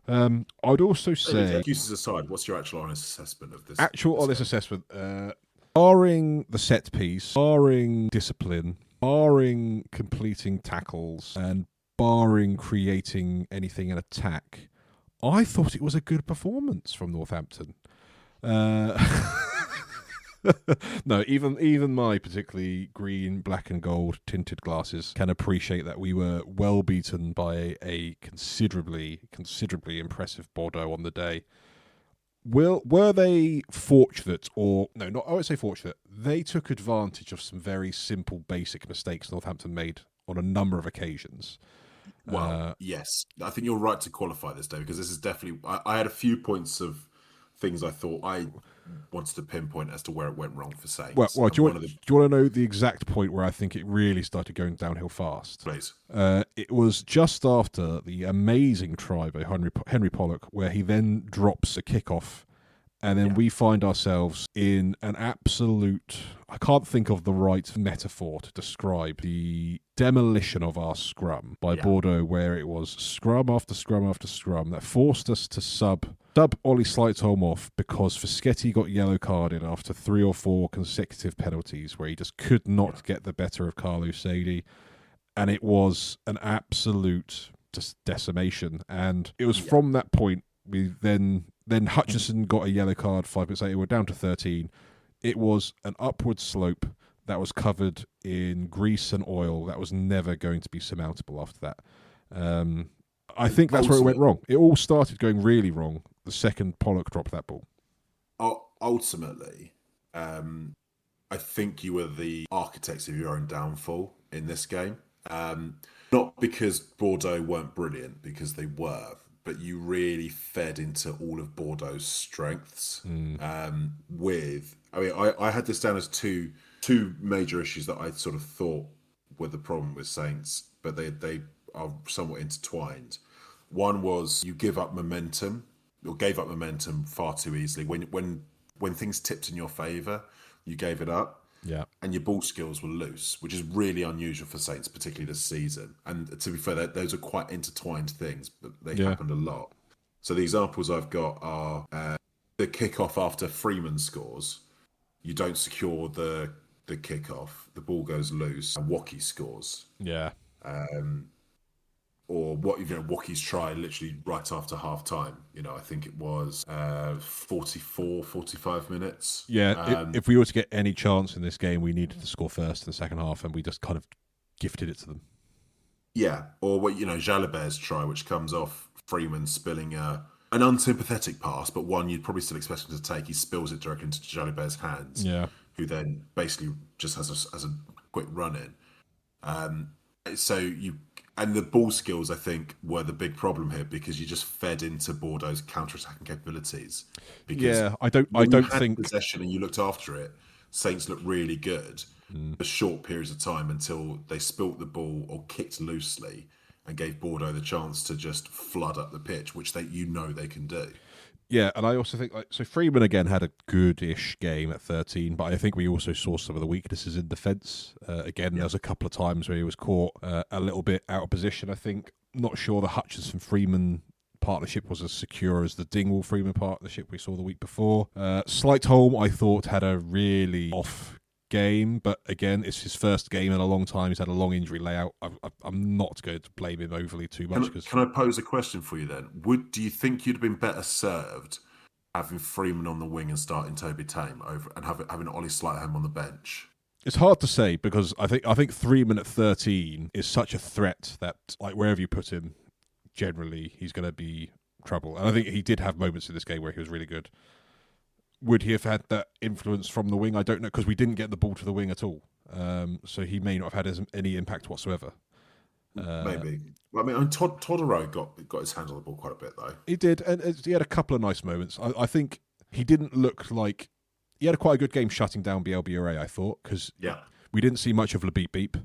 I'd also say... Excuses aside, what's your actual honest assessment of this? Honest assessment, barring the set piece, barring discipline, barring completing tackles, and barring creating anything in attack, I thought it was a good performance from Northampton. No, even my particularly green, black and gold tinted glasses can appreciate that we were well beaten by a considerably impressive Bordeaux on the day. Were they fortunate, or no, not I won't say fortunate. They took advantage of some very simple, basic mistakes Northampton made on a number of occasions. Well, yes, I think you're right to qualify this, Dave, because this is definitely. I had a few points of things I thought I wanted to pinpoint as to where it went wrong for Saints. Well, do you want to know the exact point where I think it really started going downhill fast? Please. It was just after the amazing try by Henry Pollock, where he then drops a kickoff, and then we find ourselves in an absolute... I can't think of the right metaphor to describe the demolition of our scrum by Bordeaux, where it was scrum after scrum after scrum that forced us to sub Ollie Slightholm off because Fischetti got yellow carded after 3 or 4 consecutive penalties where he just could not get the better of Carlo Sadie. And it was an absolute just decimation. And it was from that point, we then Hutchinson got a yellow card 5 minutes later. We're down to 13. It was an upward slope that was covered in grease and oil that was never going to be surmountable after that. I think that's where it went wrong. It all started going really wrong the second Pollock dropped that ball. Ultimately, I think you were the architects of your own downfall in this game. Not because Bordeaux weren't brilliant, because they were, but you really fed into all of Bordeaux's strengths. I had this down as two major issues that I sort of thought were the problem with Saints, but they are somewhat intertwined. One was you gave up momentum far too easily. When things tipped in your favour, you gave it up. Yeah. And your ball skills were loose, which is really unusual for Saints, particularly this season. And to be fair, those are quite intertwined things, but they happened a lot. So the examples I've got are the kickoff after Freeman scores. You don't secure the kickoff. The ball goes loose. And Woki scores. Yeah. or what Wookie's try literally right after half time. I think it was 45 minutes. Yeah, if we were to get any chance in this game, we needed to score first in the second half, and we just kind of gifted it to them. Yeah, or what Jalibert's try, which comes off Freeman spilling an unsympathetic pass, but one you'd probably still expect him to take. He spills it directly into Jalibert's hands. Yeah, who then basically just has a quick run in. And the ball skills, I think, were the big problem here because you just fed into Bordeaux's counter-attacking capabilities. Because I don't think possession and you looked after it. Saints looked really good for short periods of time until they spilt the ball or kicked loosely and gave Bordeaux the chance to just flood up the pitch, which they can do. Yeah, and I also think so. Freeman again had a good-ish game at 13, but I think we also saw some of the weaknesses in defence. There's a couple of times where he was caught a little bit out of position. I think not sure the Hutchinson-Freeman partnership was as secure as the Dingwall-Freeman partnership we saw the week before. Slightholm, I thought, had a really off game, but again, it's his first game in a long time. He's had a long injury layout. I'm not going to blame him overly too much. Can I pose a question for you then? Do you think you'd have been better served having Freeman on the wing and starting Toby Tame over and having Ollie Slightham on the bench? It's hard to say because I think Freeman at 13 is such a threat that wherever you put him, generally he's going to be trouble. And I think he did have moments in this game where he was really good. Would he have had that influence from the wing? I don't know, because we didn't get the ball to the wing at all. So he may not have had any impact whatsoever. Maybe. Well, I mean, Todoro got his hands on the ball quite a bit, though. He did, and he had a couple of nice moments. I think he didn't look like... He had quite a good game shutting down BLBRA, I thought, because we didn't see much of Le Beep Beep.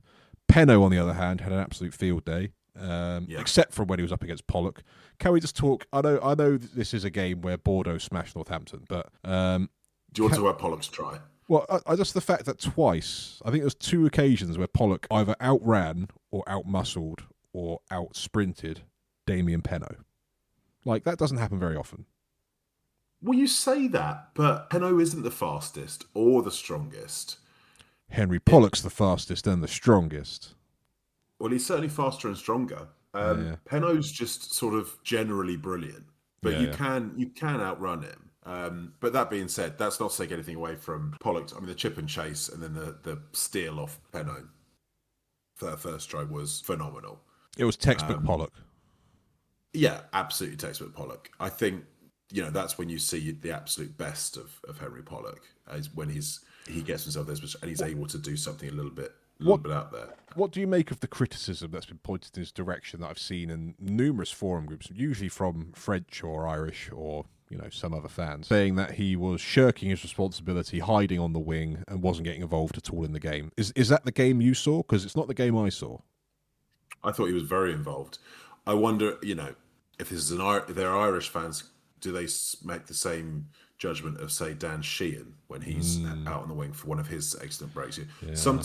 Penno, on the other hand, had an absolute field day. Except for when he was up against Pollock. Can we just talk? I know this is a game where Bordeaux smashed Northampton, but do you want to talk about Pollock's try? Well, I just the fact that twice, I think there was 2 occasions where Pollock either outran or outmuscled or outsprinted Damien Penno. That doesn't happen very often. Well, you say that, but Penno isn't the fastest or the strongest. Henry Pollock's the fastest and the strongest. Well, he's certainly faster and stronger. Penno's just sort of generally brilliant, but you can outrun him. But that being said, that's not to take anything away from Pollock. I mean, the chip and chase and then the steal off Penno for that first try was phenomenal. It was textbook Pollock. Yeah, absolutely textbook Pollock. I think that's when you see the absolute best of Henry Pollock, is when he gets himself this and he's able to do something a little bit out there. What do you make of the criticism that's been pointed in his direction that I've seen in numerous forum groups, usually from French or Irish or some other fans, saying that he was shirking his responsibility, hiding on the wing, and wasn't getting involved at all in the game? Is that the game you saw? Because it's not the game I saw. I thought he was very involved. I wonder, if they're Irish fans, do they make the same judgment of, say, Dan Sheehan when he's out on the wing for one of his excellent breaks? Yeah.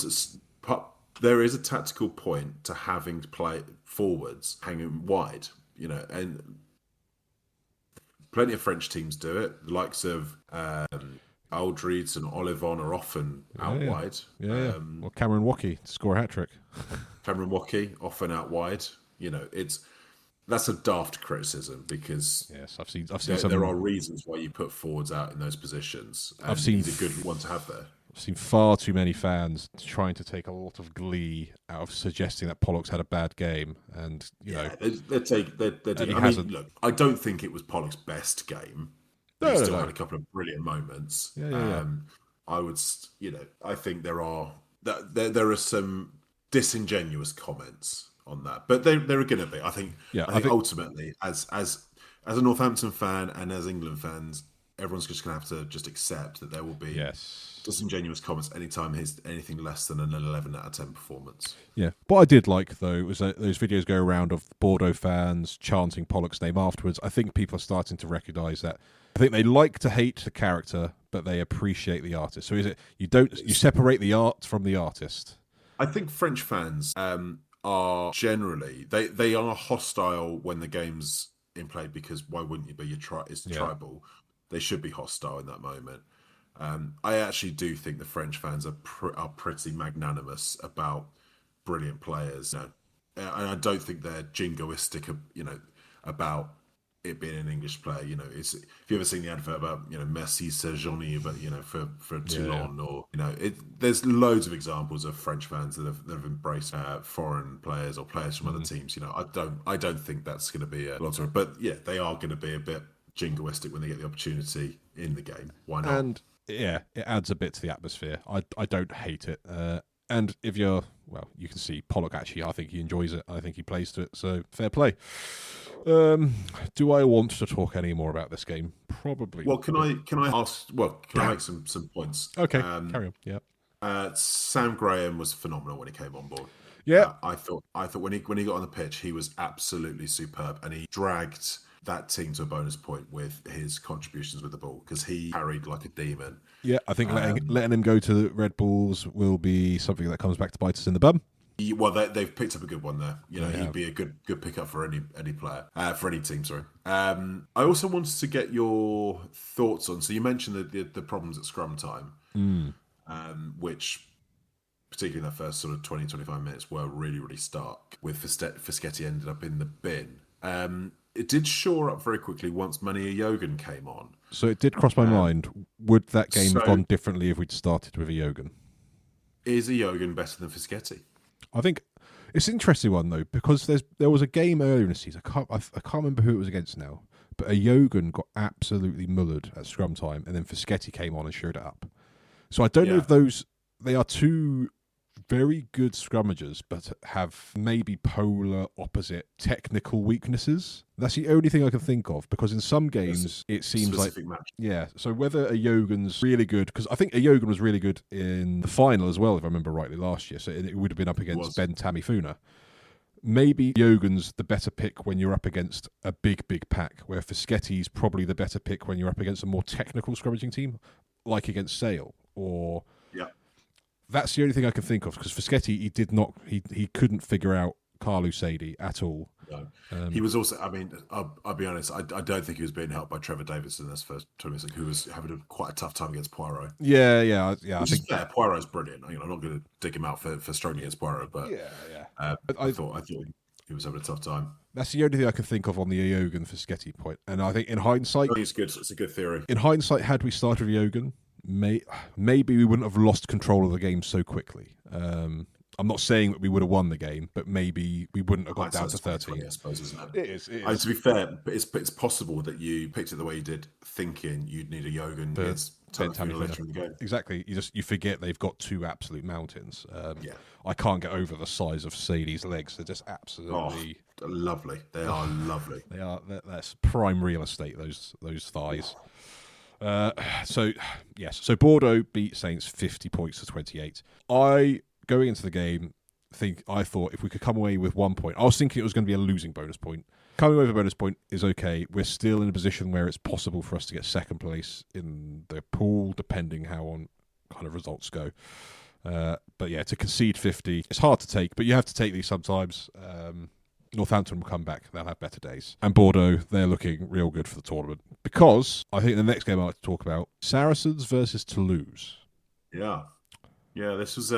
There is a tactical point to having to play forwards hanging wide, and plenty of French teams do it. The likes of Aldridge and Olivon are often out wide. Yeah. Or Cameron Wookey to score a hat-trick. Cameron Wookey, often out wide. That's a daft criticism because I've seen there are reasons why you put forwards out in those positions. And he's a good one to have there. I've seen far too many fans trying to take a lot of glee out of suggesting that Pollock's had a bad game, and look, I don't think it was Pollock's best game. He still had a couple of brilliant moments. I think there are some disingenuous comments on that, but there are going to be. I think ultimately, as a Northampton fan and as England fans, everyone's just going to have to just accept that there will be disingenuous comments anytime he's anything less than an 11 out of 10 performance. Yeah. What I did like, though, was that those videos go around of Bordeaux fans chanting Pollock's name afterwards. I think people are starting to recognise that. I think they like to hate the character, but they appreciate the artist. So is it you separate the art from the artist? I think French fans are generally they are hostile when the game's in play, because why wouldn't you be? It's tribal. They should be hostile in that moment. I actually do think the French fans are pretty magnanimous about brilliant players and I don't think they're jingoistic, about it being an English player. It's, if you ever seen the advert about, Merci c'est Johnny, but for Toulon, or there's loads of examples of French fans that have embraced foreign players or players from other teams. I don't think that's going to be a lot of it, but yeah, they are going to be a bit jingoistic when they get the opportunity in the game. Why not? And yeah, it adds a bit to the atmosphere. I don't hate it. And if you can see Pollock, actually, I think he enjoys it. I think he plays to it, so fair play. Do I want to talk any more about this game? Probably. Well, can I ask? Well, can I make some points? Okay, carry on. Yeah. Sam Graham was phenomenal when he came on board. Yeah, I thought when he got on the pitch, he was absolutely superb, and he dragged that team to a bonus point with his contributions with the ball, because he carried like a demon. Yeah, I think letting him go to the Red Bulls will be something that comes back to bite us in the bum. Well, they've picked up a good one there. He'd be a good pickup for any player, for any team. Sorry. I also wanted to get your thoughts on. So you mentioned the problems at scrum time, which, particularly in that first sort of 20-25 minutes, were really, really stark. With Fischetti ended up in the bin. It did shore up very quickly once Mania Yogan came on. So it did cross my mind. Would that game have gone differently if we'd started with a Yogan? Is a Yogan better than Fischetti? I think it's an interesting one, though, because there was a game earlier in the season. I can't remember who it was against now, but a Yogan got absolutely mullered at scrum time, and then Fischetti came on and showed it up. So I don't know if they are two very good scrummagers, but have maybe polar opposite technical weaknesses. That's the only thing I can think of, because in some games it seems like match. Yeah. So whether a Yogan's really good, because I think a Yogan was really good in the final as well, if I remember rightly, last year. So it would have been up against Ben Tamifuna. Maybe Yogan's the better pick when you're up against a big pack, where Fischetti's probably the better pick when you're up against a more technical scrummaging team, like against Sale or. That's the only thing I can think of, because Fischetti, he couldn't figure out Carlu Sadie at all. No. He was also, I'll be honest, I don't think he was being helped by Trevor Davidson in this first 20 minutes, who was having quite a tough time against Poirot. Yeah. I think Poirot's brilliant. I'm not going to dig him out for struggling against Poirot, but I thought he was having a tough time. That's the only thing I can think of on the Yogan Fischetti point. And I think in hindsight, it's good. It's a good theory. In hindsight, had we started with Yogan, maybe we wouldn't have lost control of the game so quickly. I'm not saying that we would have won the game, but maybe we wouldn't have got down to 13. I suppose, isn't it? It is. To be fair, it's possible that you picked it the way you did, thinking you'd need a Yogan against Tamifuna later in the game. Exactly. You forget they've got two absolute mountains. I can't get over the size of Sadie's legs. They're just absolutely lovely. They are lovely. They are. That's prime real estate. Those thighs. So Bordeaux beat Saints 50 points to 28. Going into the game, I thought if we could come away with 1 point, I was thinking it was going to be a losing bonus point. Coming away with a bonus point is okay. We're still in a position where it's possible for us to get second place in the pool, depending how on kind of results go. But yeah, to concede 50, it's hard to take, but you have to take these sometimes. Northampton will come back. They'll have better days. And Bordeaux, they're looking real good for the tournament. Because I think the next game I'd like to talk about, Saracens versus Toulouse. Yeah, this was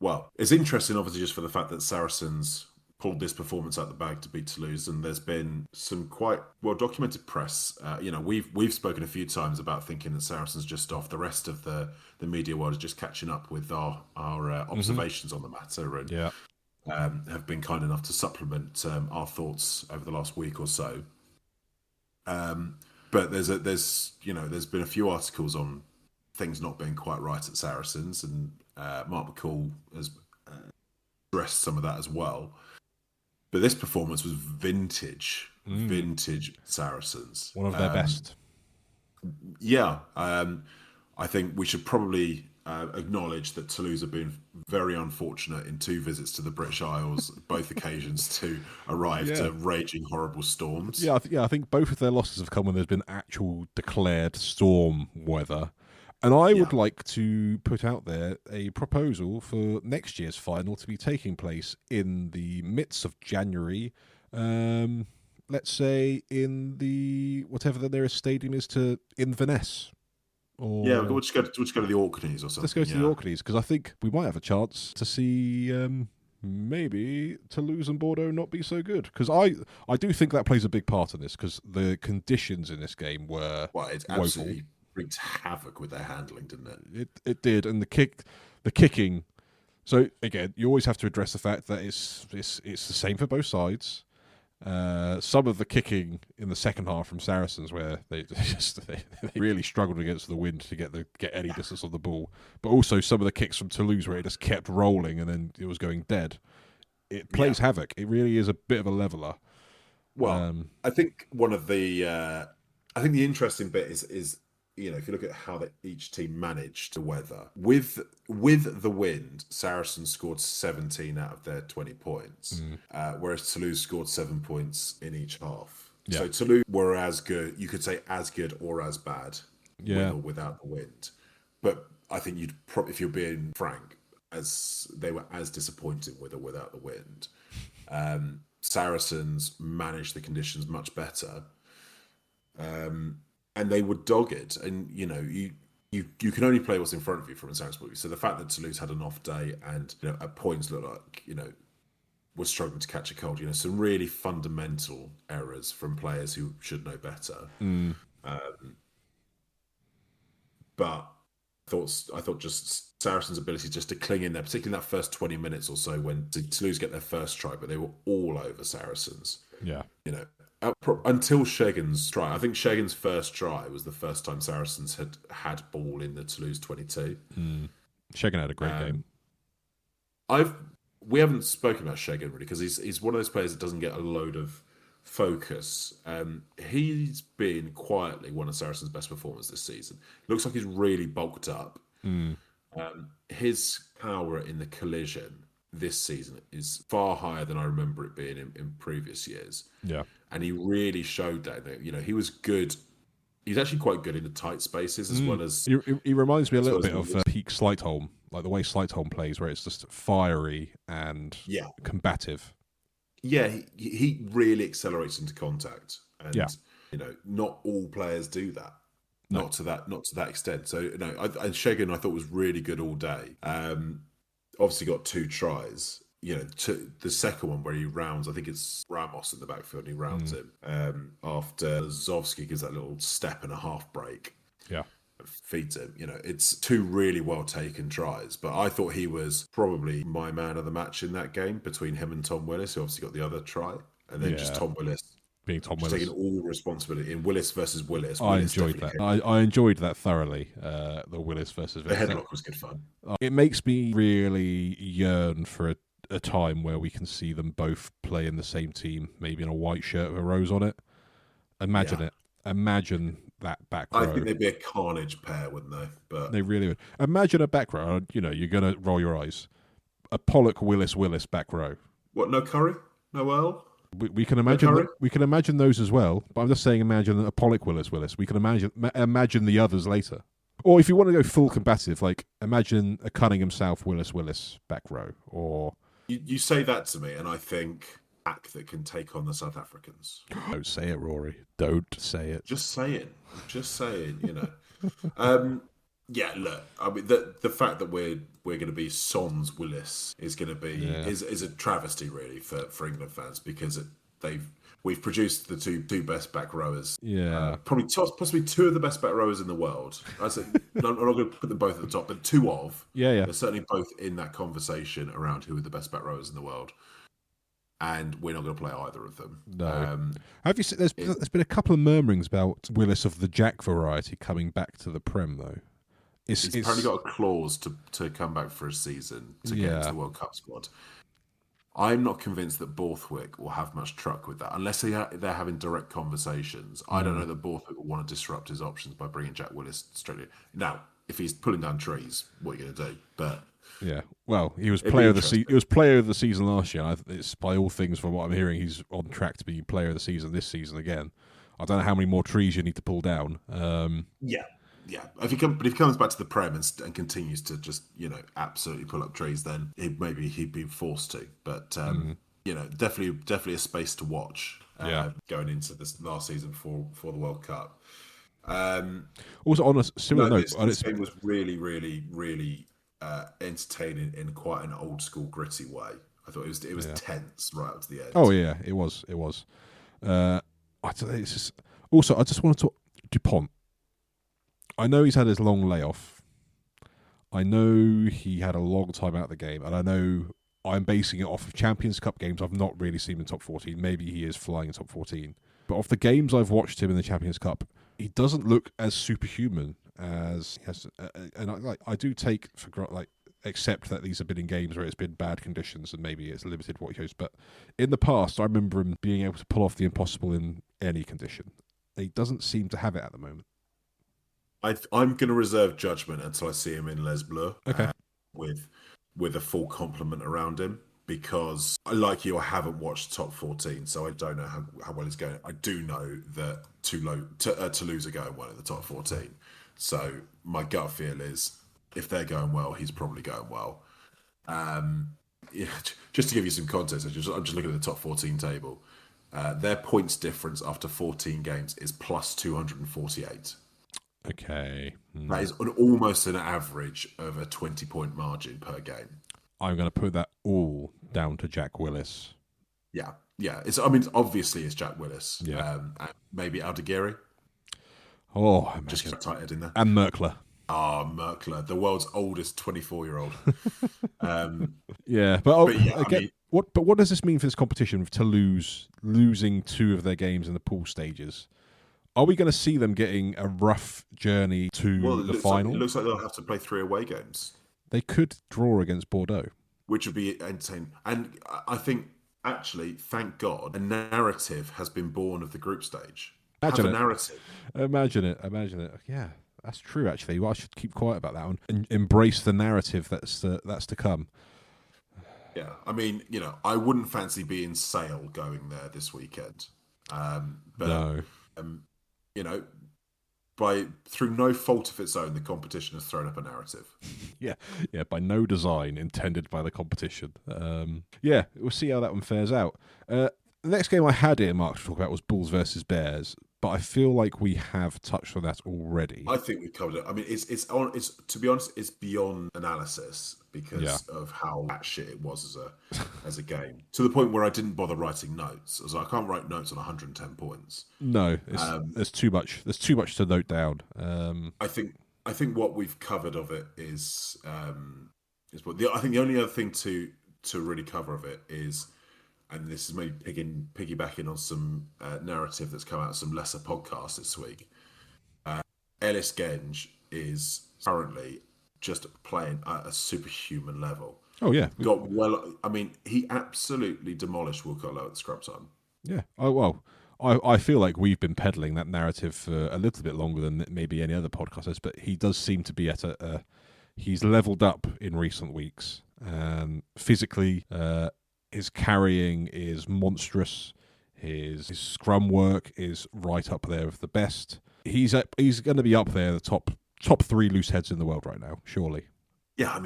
well, it's interesting, obviously, just for the fact that Saracens pulled this performance out the bag to beat Toulouse, and there's been some quite well documented press. We've spoken a few times about thinking that Saracens just off. The rest of the media world is just catching up with our observations on the matter, and have been kind enough to supplement our thoughts over the last week or so. But there's been a few articles on things not being quite right at Saracens, and Mark McCall has addressed some of that as well. But this performance was vintage Saracens. One of their best. Yeah. I think we should probably acknowledge that Toulouse have been very unfortunate in two visits to the British Isles, both occasions to arrive to raging horrible storms. Yeah, I think both of their losses have come when there's been actual declared storm weather. And I would like to put out there a proposal for next year's final to be taking place in the midst of January. Let's say in the whatever the nearest stadium is to Inverness. We'll just go to the Orkneys or something. Let's go to the Orkneys, because I think we might have a chance to see maybe Toulouse and Bordeaux not be so good. Because I do think that plays a big part in this, because the conditions in this game were It woeful. absolutely wreaked havoc with their handling, didn't it? It did, and the kicking. So again, you always have to address the fact that it's the same for both sides. Some of the kicking in the second half from Saracens, where they really struggled against the wind to get any distance on the ball, but also some of the kicks from Toulouse where it just kept rolling and then it was going dead. It plays havoc. It really is a bit of a leveler. Well, I think the interesting bit is if you look at how each team managed the weather with the wind, Saracens scored 17 out of their 20 points, whereas Toulouse scored 7 points in each half. Yeah. So Toulouse were as good, you could say as good or as bad, with or without the wind. But I think you'd probably, if you're being frank, as they were as disappointing with or without the wind. Saracens managed the conditions much better. And they were dogged, and you can only play what's in front of you from a Saracens point of view. So the fact that Toulouse had an off day and at points looked like were struggling to catch a cold, some really fundamental errors from players who should know better. But I thought just Saracens' ability just to cling in there, particularly in that first 20 minutes or so when Toulouse get their first try, but they were all over Saracens. Yeah, until Shagan's try. I think Shagan's first try was the first time Saracens had ball in the Toulouse 22. Shagan had a great game. We haven't spoken about Shagan really because he's one of those players that doesn't get a load of focus. He's been quietly one of Saracens' best performers this season. Looks like he's really bulked up. His power in the collision this season is far higher than I remember it being in previous years. Yeah. And he really showed that. He was good. He's actually quite good in the tight spaces as well as... He reminds me a little bit of peak Slightholm, like the way Slightholm plays, where it's just fiery and combative. Yeah, he really accelerates into contact. And, not all players do that. No. Not to that extent. So, and Shagan I thought was really good all day. Obviously got 2 tries. The second one where he rounds, I think it's Ramos in the backfield, and he rounds him after Zovsky gives that little step and a half break. Yeah. Feeds him. It's 2 really well taken tries, but I thought he was probably my man of the match in that game between him and Tom Willis, who obviously got the other try, and then just Tom Willis. Being Tom Willis. Taking all responsibility in Willis versus Willis. I enjoyed that. I enjoyed that thoroughly, the Willis versus Willis. The headlock was good fun. It makes me really yearn for a time where we can see them both play in the same team, maybe in a white shirt with a rose on it. Imagine it. Imagine that back row. I think they'd be a carnage pair, wouldn't they? But they really would. Imagine a back row. You're going to roll your eyes. A Pollock, Willis back row. What, no Curry? No Earl? We can imagine we can imagine those as well, but I'm just saying imagine a Pollock, Willis. We can imagine the others later. Or if you want to go full combative, like imagine a Cunningham South, Willis back row. Or you say that to me, and I think back that can take on the South Africans. Don't say it, Rory. Don't say it. Just say it. Yeah, look. I mean, the fact that we're going to be Sons Willis is going to be is a travesty really for England fans, because we've produced the two best back rowers. Yeah, probably possibly 2 of the best back rowers in the world. I say I'm not going to put them both at the top, but 2 of. Yeah. They're certainly both in that conversation around who are the best back rowers in the world. And we're not going to play either of them. No. Have you seen? There's been a couple of murmurings about Willis of the Jack variety coming back to the Prem though. He's apparently got a clause to come back for a season to get into the World Cup squad. I'm not convinced that Borthwick will have much truck with that, unless they're having direct conversations. I don't know that Borthwick will want to disrupt his options by bringing Jack Willis straight in. Now, if he's pulling down trees, what are you going to do? But yeah, well, he was player of the season. He was player of the season last year. It's by all things from what I'm hearing, he's on track to be player of the season this season again. I don't know how many more trees you need to pull down. Yeah, if he comes back to the Prem and continues to just absolutely pull up trees, then maybe he'd be forced to. But definitely a space to watch. Going into this last season for the World Cup. Also, on a similar note, this game was really, really, really entertaining in quite an old school gritty way. I thought it was tense right up to the end. Oh yeah, it was. I don't know, it's just also I just want to talk Dupont. I know he's had his long layoff. I know he had a long time out of the game, and I know I'm basing it off of Champions Cup games. I've not really seen him in top 14. Maybe he is flying in top 14. But off the games I've watched him in the Champions Cup, he doesn't look as superhuman as he has. And I do take for granted, accept that these have been in games where it's been bad conditions and maybe it's limited what he shows. But in the past, I remember him being able to pull off the impossible in any condition. He doesn't seem to have it at the moment. I'm going to reserve judgment until I see him in Les Bleus. Okay. With a full complement around him, because like you, I haven't watched top 14, so I don't know how well he's going. I do know that Toulouse are going well in the top 14. So my gut feel is if they're going well, he's probably going well. Just to give you some context, I'm just looking at the top 14 table. Their points difference after 14 games is plus 248. Okay. That is almost an average of a 20-point margin per game. I'm going to put that all down to Jack Willis. Yeah. Obviously it's Jack Willis. Yeah. Maybe Aldeguerri. Oh, just got tighthead in there. And Merkler. Merkler, the world's oldest 24-year-old. Yeah, but what does this mean for this competition with Toulouse losing 2 of their games in the pool stages? Are we going to see them getting a rough journey to the final? It looks like they'll have to play 3 away games. They could draw against Bordeaux, which would be entertaining. And I think, actually, thank God, a narrative has been born of the group stage. Imagine have a narrative. Imagine it. Yeah, that's true. Actually, I should keep quiet about that one and embrace the narrative that's to come. Yeah, I wouldn't fancy being Sale going there this weekend. No. Through no fault of its own, the competition has thrown up a narrative. Yeah, by no design intended by the competition. We'll see how that one fares out. The next game I had earmarked to talk about was Bulls versus Bears, but I feel like we have touched on that already. I think we've covered it. It's to be honest, it's beyond analysis because of how shit it was as a game. To the point where I didn't bother writing notes. I was like, I can't write notes on 110 points. No, there's too much. There's too much to note down. I think what we've covered of it is what I think the only other thing to really cover of it is, and this is maybe piggybacking on some narrative that's come out of some lesser podcasts this week. Ellis Genge is currently just playing at a superhuman level. Oh yeah, he absolutely demolished Wilco Lowe at the scrub time. Yeah. Oh well, I feel like we've been peddling that narrative for a little bit longer than maybe any other podcasters, but he does seem to be at he's leveled up in recent weeks, and physically, his carrying is monstrous. His scrum work is right up there with the best. He's going to be up there, the top 3 loose heads in the world right now, surely. Yeah,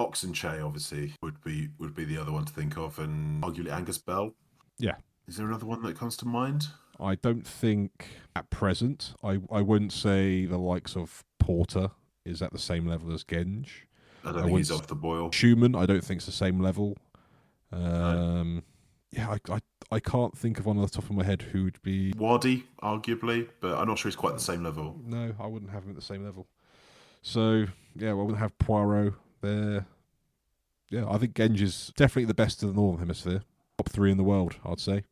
Oxenche obviously would be the other one to think of, and arguably Angus Bell. Yeah. Is there another one that comes to mind? I don't think at present. I wouldn't say the likes of Porter is at the same level as Genge. I don't think he's off the boil. Schumann, I don't think it's the same level. No. Yeah, I can't think of one off the top of my head who would be... Wadi, arguably, but I'm not sure he's quite the same level. No, I wouldn't have him at the same level. So, yeah, I wouldn't have Poirot there. Yeah, I think Genge is definitely the best in the Northern Hemisphere. Top 3 in the world, I'd say.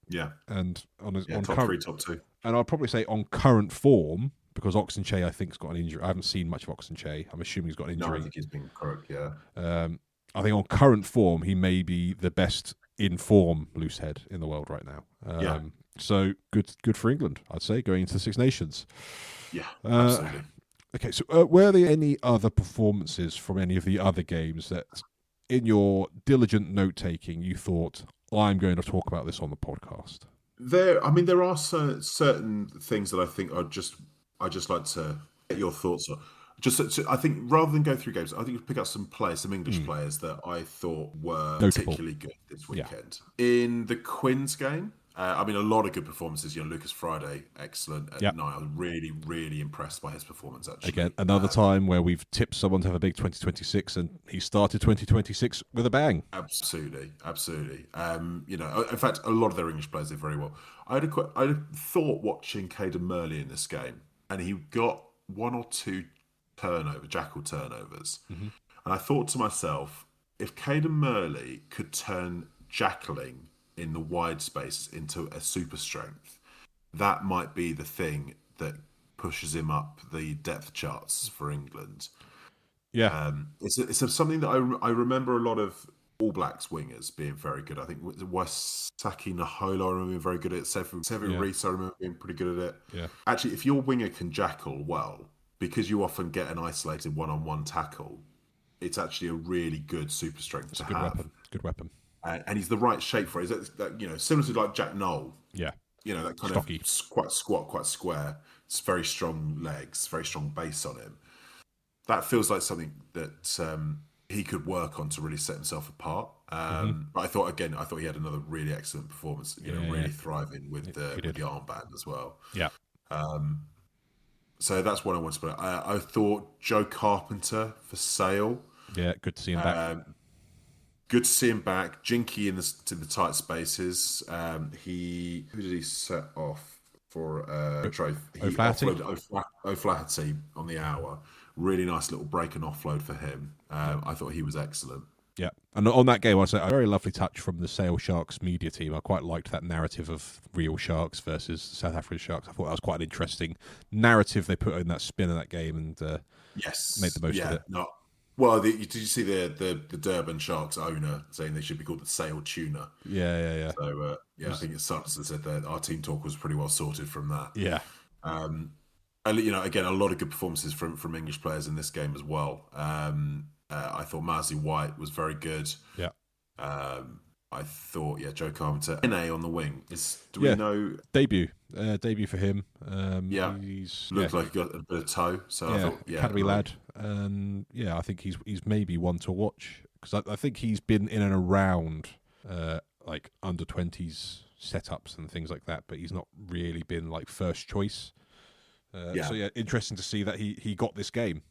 Yeah. And on top 3, top 2. And I'd probably say on current form, because Oxenche, I think, has got an injury. I haven't seen much of Oxenche. I'm assuming he's got an injury. No, I think he's been correct, yeah. I think on current form, he may be the best in form loose head in the world right now. So good for England, I'd say, going into the Six Nations. Yeah, absolutely. Okay, so were there any other performances from any of the other games that, in your diligent note-taking, you thought, I'm going to talk about this on the podcast? There are certain things that I think I just like to get your thoughts on. I think rather than go through games, I think you pick up some English players that I thought were notable, particularly good this weekend. Yeah. In the Quins game, I mean, a lot of good performances. Lucas Friday, excellent at Yep. night. I was really, really impressed by his performance, actually. Again, another time where we've tipped someone to have a big 2026, and he started 2026 with a bang. Absolutely, absolutely. In fact, a lot of their English players did very well. I had thought watching Caden Murley in this game, and he got one or two jackal turnovers. Mm-hmm. And I thought to myself, if Caden Murley could turn jackling in the wide space into a super strength, that might be the thing that pushes him up the depth charts for England. Yeah. It's something that I remember a lot of All Blacks wingers being very good. I think Waisaki Nahola, I remember being very good at it. Sevu Reece, I remember being pretty good at it. Yeah. Actually, if your winger can jackal well, because you often get an isolated one-on-one tackle, it's actually a really good super strength to have. Good weapon. And he's the right shape for it. Similar to like Jack Noel. Yeah. That kind Stocky. of quite squat, quite square. It's very strong legs, very strong base on him. That feels like something that he could work on to really set himself apart. But I thought he had another really excellent performance. Really thriving with the armband as well. Yeah. So that's what I wanted to put. I thought Joe Carpenter for Sale. Yeah, good to see him back. Good to see him back. Jinky in the tight spaces. Who did he set off for trophy? He offloaded O'Flaherty on the hour. Really nice little break and offload for him. I thought he was excellent. Yeah, and on that game, I said a very lovely touch from the Sale Sharks media team. I quite liked that narrative of real Sharks versus South African Sharks. I thought that was quite an interesting narrative they put in that spin of that game and made the most of it. Well, did you see the Durban Sharks owner saying they should be called the Sale Tuna? Yeah. So I think it's Saracens that said that our team talk was pretty well sorted from that. Yeah. Again, a lot of good performances from English players in this game as well. I thought Mazzy White was very good. Yeah. I thought, Joe Carpenter. NA on the wing. Do we know? Debut for him. He's looked like he got a bit of toe. So I thought, academy lad. I think he's maybe one to watch because I think he's been in and around like under 20s setups and things like that, but he's not really been like first choice. So interesting to see that he got this game.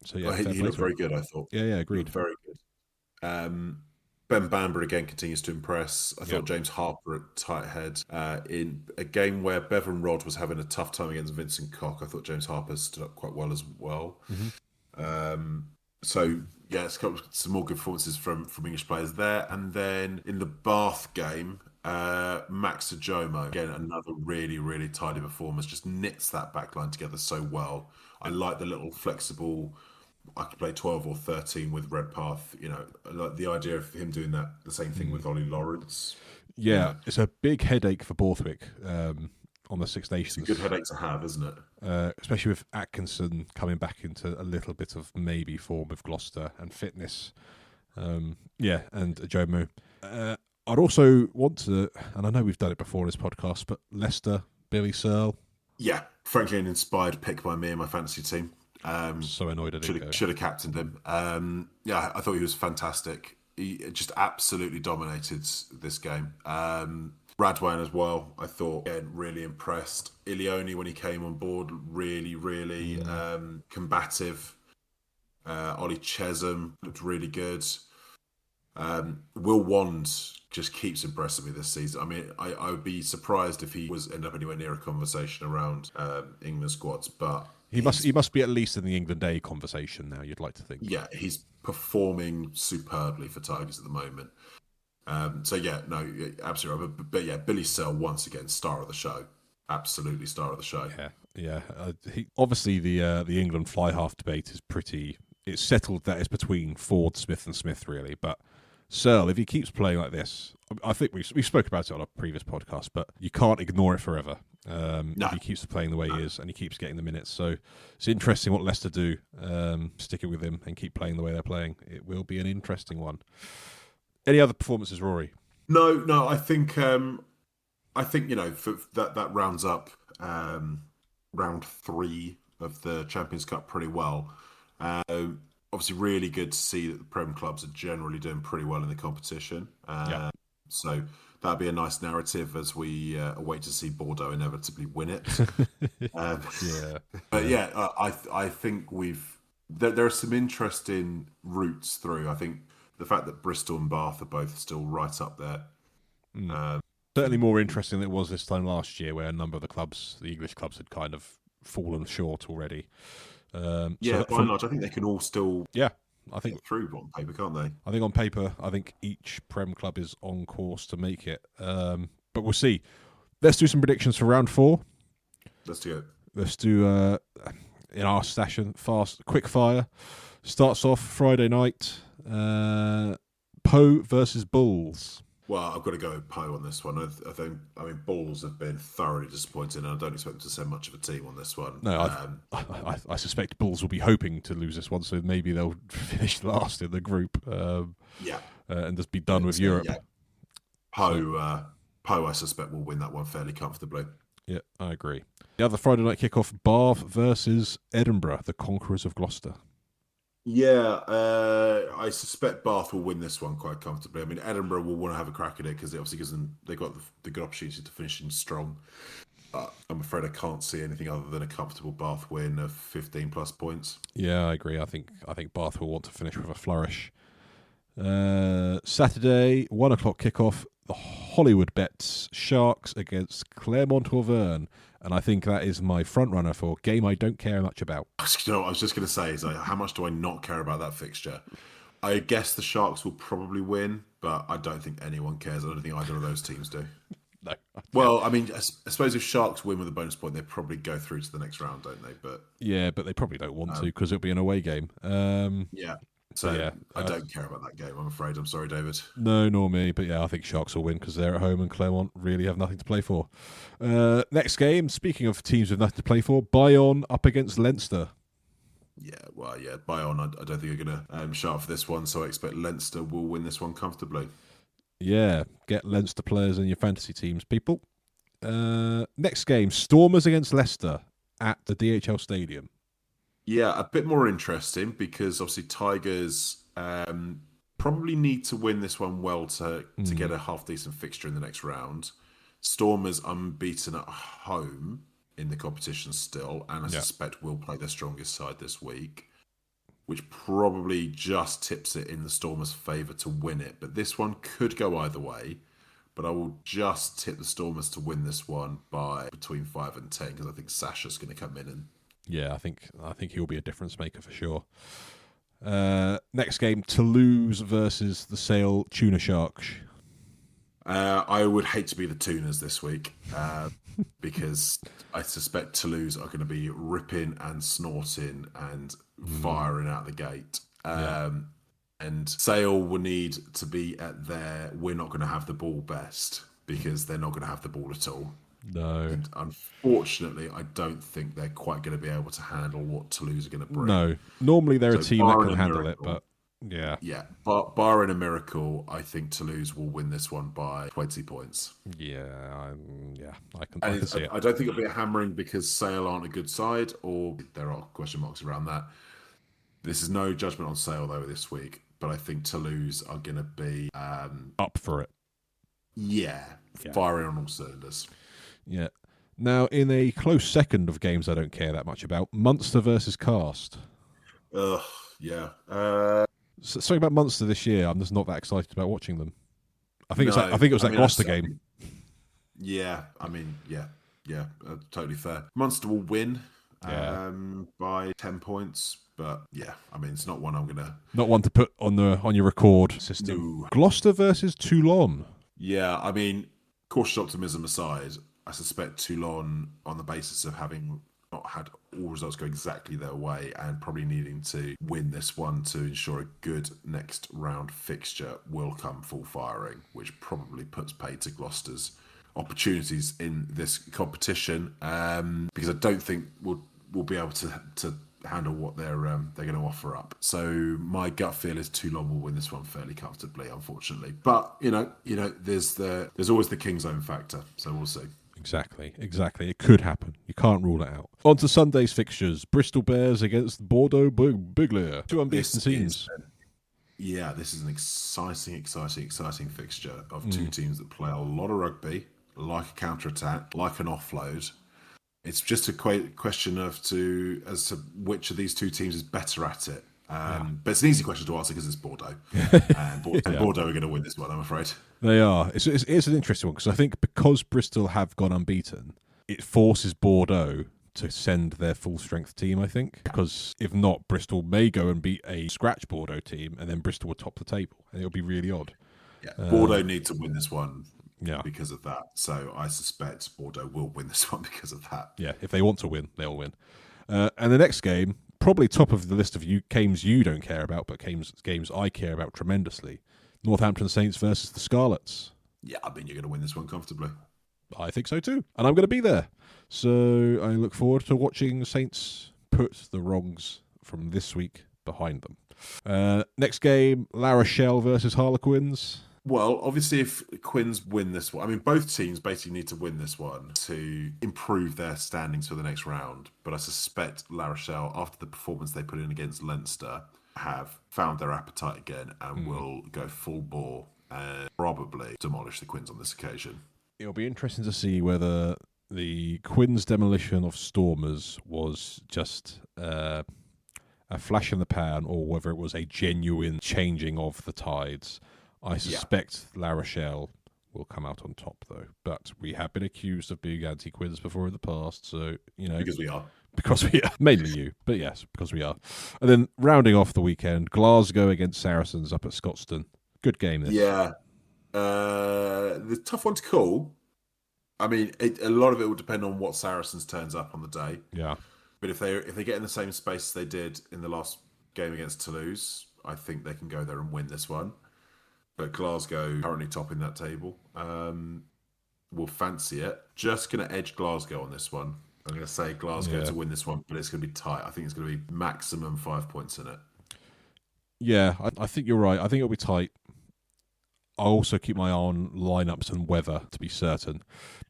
He looked very good, I thought. Yeah, agreed. Very good. Ben Bamber again continues to impress. I thought James Harper at tight head in a game where Bevan Rod was having a tough time against Vincent Koch. I thought James Harper stood up quite well as well. Mm-hmm. It's got some more good performances from English players there. And then in the Bath game, Max Ajomo, again, another really, really tidy performance, just knits that backline together so well. I like the little flexible, I could play 12 or 13 with Redpath. I like the idea of him doing the same thing with Ollie Lawrence. Yeah, it's a big headache for Borthwick on the Six Nations. It's a good headache to have, isn't it? Especially with Atkinson coming back into a little bit of maybe form with Gloucester and fitness. And Ajomo. I'd also want to, and I know we've done it before in this podcast, but Leicester, Billy Searle. Yeah, frankly, an inspired pick by me and my fantasy team. So annoyed at it. Should have captained him. I thought he was fantastic. He just absolutely dominated this game. Radwan as well, I thought, again, really impressed. Ilioni, when he came on board, really, really combative. Ollie Chesham looked really good. Will Wand just keeps impressing me this season. I mean, I would be surprised if he was end up anywhere near a conversation around England squads, but he must be at least in the England A conversation now. You'd like to think. Yeah, he's performing superbly for Tigers at the moment. Absolutely. But Billy Searle once again, star of the show. Absolutely star of the show. Yeah. Obviously the England fly half debate is pretty. It's settled that it's between Ford, Smith, and Smith really, but. Searle, if he keeps playing like this, I think we spoke about it on a previous podcast, but you can't ignore it forever. If he keeps playing the way he is and he keeps getting the minutes. So it's interesting what Leicester do, sticking with him and keep playing the way they're playing. It will be an interesting one. Any other performances, Rory? No. I think for that rounds up round 3 of the Champions Cup pretty well. Obviously, really good to see that the Prem clubs are generally doing pretty well in the competition. So that'd be a nice narrative as we await to see Bordeaux inevitably win it. Yeah. But yeah, I think there are some interesting routes through. I think the fact that Bristol and Bath are both still right up there. Certainly more interesting than it was this time last year, where a number of the English clubs, had kind of fallen short already. By and large, I think they can all still I think get through on paper, can't they? I think on paper, each Prem club is on course to make it. But we'll see. Let's do some predictions for round 4. Let's do it. Let's do in our session, quick fire. Starts off Friday night. Poe versus Bulls. Well, I've got to go with Poe on this one. I mean, Bulls have been thoroughly disappointing, and I don't expect them to send much of a team on this one. No, I suspect Bulls will be hoping to lose this one, so maybe they'll finish last in the group. And just be done with Europe. Yeah. Poe, I suspect, will win that one fairly comfortably. Yeah, I agree. The other Friday night kickoff: Bath versus Edinburgh, the conquerors of Gloucester. Yeah, I suspect Bath will win this one quite comfortably. I mean, Edinburgh will want to have a crack at it because it obviously gives them, they've got the good opportunity to finish in strong. I'm afraid I can't see anything other than a comfortable Bath win of 15 plus points. Yeah, I agree. I think Bath will want to finish with a flourish. Saturday, 1:00 kickoff. The Hollywood bets: Sharks against Clermont Auvergne. And I think that is my front runner for game I don't care much about. You know, I was just going to say, is how much do I not care about that fixture? I guess the Sharks will probably win, but I don't think anyone cares. I don't think either of those teams do. No. Well, I mean, I suppose if Sharks win with a bonus point, they probably go through to the next round, don't they? But they probably don't want to because it'll be an away game. I don't care about that game, I'm afraid. I'm sorry, David. No, nor me. But yeah, I think Sharks will win because they're at home and Clermont really have nothing to play for. Next game, speaking of teams with nothing to play for, Bayonne up against Leinster. Bayonne, I don't think you're going to shout up for this one, so I expect Leinster will win this one comfortably. Yeah, get Leinster players in your fantasy teams, people. Next game, Stormers against Leicester at the DHL Stadium. Yeah, a bit more interesting because obviously Tigers probably need to win this one well to get a half-decent fixture in the next round. Stormers unbeaten at home in the competition still, and I suspect will play their strongest side this week, which probably just tips it in the Stormers' favour to win it. But this one could go either way, but I will just tip the Stormers to win this one by between 5 and 10 because I think Sasha's going to come in and... Yeah, I think he'll be a difference maker for sure. Next game, Toulouse versus the Sale Tuna Sharks. I would hate to be the Tuners this week because I suspect Toulouse are going to be ripping and snorting and firing out the gate. And Sale will need to be at their we're not going to have the ball best because they're not going to have the ball at all. No. And unfortunately, I don't think they're quite going to be able to handle what Toulouse are going to bring. No. Normally they're a team that can handle it, but yeah. Yeah. But barring a miracle, I think Toulouse will win this one by 20 points. Yeah. I can see it. I don't think it'll be a hammering because Sale aren't a good side, or there are question marks around that. This is no judgment on Sale, though, this week, but I think Toulouse are going to be... up for it. Yeah. Firing on all cylinders. Yeah. Now, in a close second of games I don't care that much about, Munster versus Cast. Yeah. Something about Munster this year, I'm just not that excited about watching them. I think it was that Gloucester game. Yeah, totally fair. Munster will win by 10 points, but yeah, I mean, it's not one I'm gonna... Not one to put on your record system. No. Gloucester versus Toulon. Yeah, I mean, cautious optimism aside, I suspect Toulon, on the basis of having not had all results go exactly their way and probably needing to win this one to ensure a good next round fixture, will come full firing, which probably puts paid to Gloucester's opportunities in this competition, because I don't think we'll be able to handle what they're going to offer up. So my gut feel is Toulon will win this one fairly comfortably, unfortunately. But you know, there's always the King's Own factor, so we'll see. Exactly. It could happen. You can't rule it out. On to Sunday's fixtures. Bristol Bears against Bordeaux Bigler. Two unbeaten teams. Yeah, this is an exciting fixture of two teams that play a lot of rugby, like a counter-attack, like an offload. It's just a question as to which of these two teams is better at it. But it's an easy question to answer because it's Bordeaux. And Bordeaux are going to win this one, I'm afraid. They are. It's an interesting one because I think because Bristol have gone unbeaten, it forces Bordeaux to send their full-strength team, I think. Because if not, Bristol may go and beat a scratch Bordeaux team, and then Bristol will top the table, and it'll be really odd. Yeah, Bordeaux need to win this one Yeah. because of that. So I suspect Bordeaux will win this one because of that. Yeah, if they want to win, they'll win. And the next game, probably top of the list of games you don't care about, but games I care about tremendously. Northampton Saints versus the Scarlets. Yeah, I mean, you're going to win this one comfortably. I think so too. And I'm going to be there. So I look forward to watching the Saints put the wrongs from this week behind them. Next game, La Rochelle versus Harlequins. Well, obviously, if Quins win this one, I mean, both teams basically need to win this one to improve their standings for the next round. But I suspect La Rochelle, after the performance they put in against Leinster, have found their appetite again and will go full bore and probably demolish the Quins on this occasion. It'll be interesting to see whether the Quins' demolition of Stormers was just a flash in the pan or whether it was a genuine changing of the tides. I suspect La Rochelle will come out on top, though. But we have been accused of being anti-Quins before in the past, so, you know... Because we are. Because we are. Mainly you, but yes, because we are. And then rounding off the weekend, Glasgow against Saracens up at Scotstoun. Good game, this. Yeah. The tough one to call. I mean, a lot of it will depend on what Saracens turns up on the day. Yeah. But if they get in the same space they did in the last game against Toulouse, I think they can go there and win this one. But Glasgow currently topping that table. Will fancy it. Just going to edge Glasgow on this one. I'm going to say Glasgow to win this one, but it's going to be tight. I think it's going to be maximum 5 points in it. Yeah, I think you're right. I think it'll be tight. I'll also keep my eye on lineups and weather to be certain.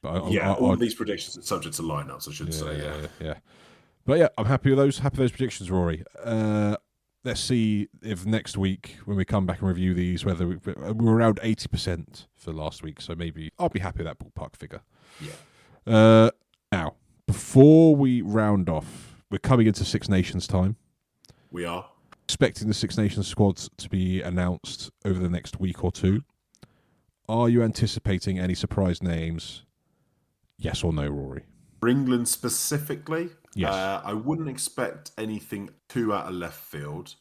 But all of these predictions are subject to lineups, I should say. Yeah. But yeah, I'm happy with those. Happy with those predictions, Rory. Let's see if next week, when we come back and review these, whether we're around 80% for last week. So maybe I'll be happy with that ballpark figure. Yeah. Now, before we round off, we're coming into Six Nations time. We are. Expecting the Six Nations squads to be announced over the next week or two. Are you anticipating any surprise names? Yes or no, Rory? For England specifically, yes. I wouldn't expect anything too out of left field,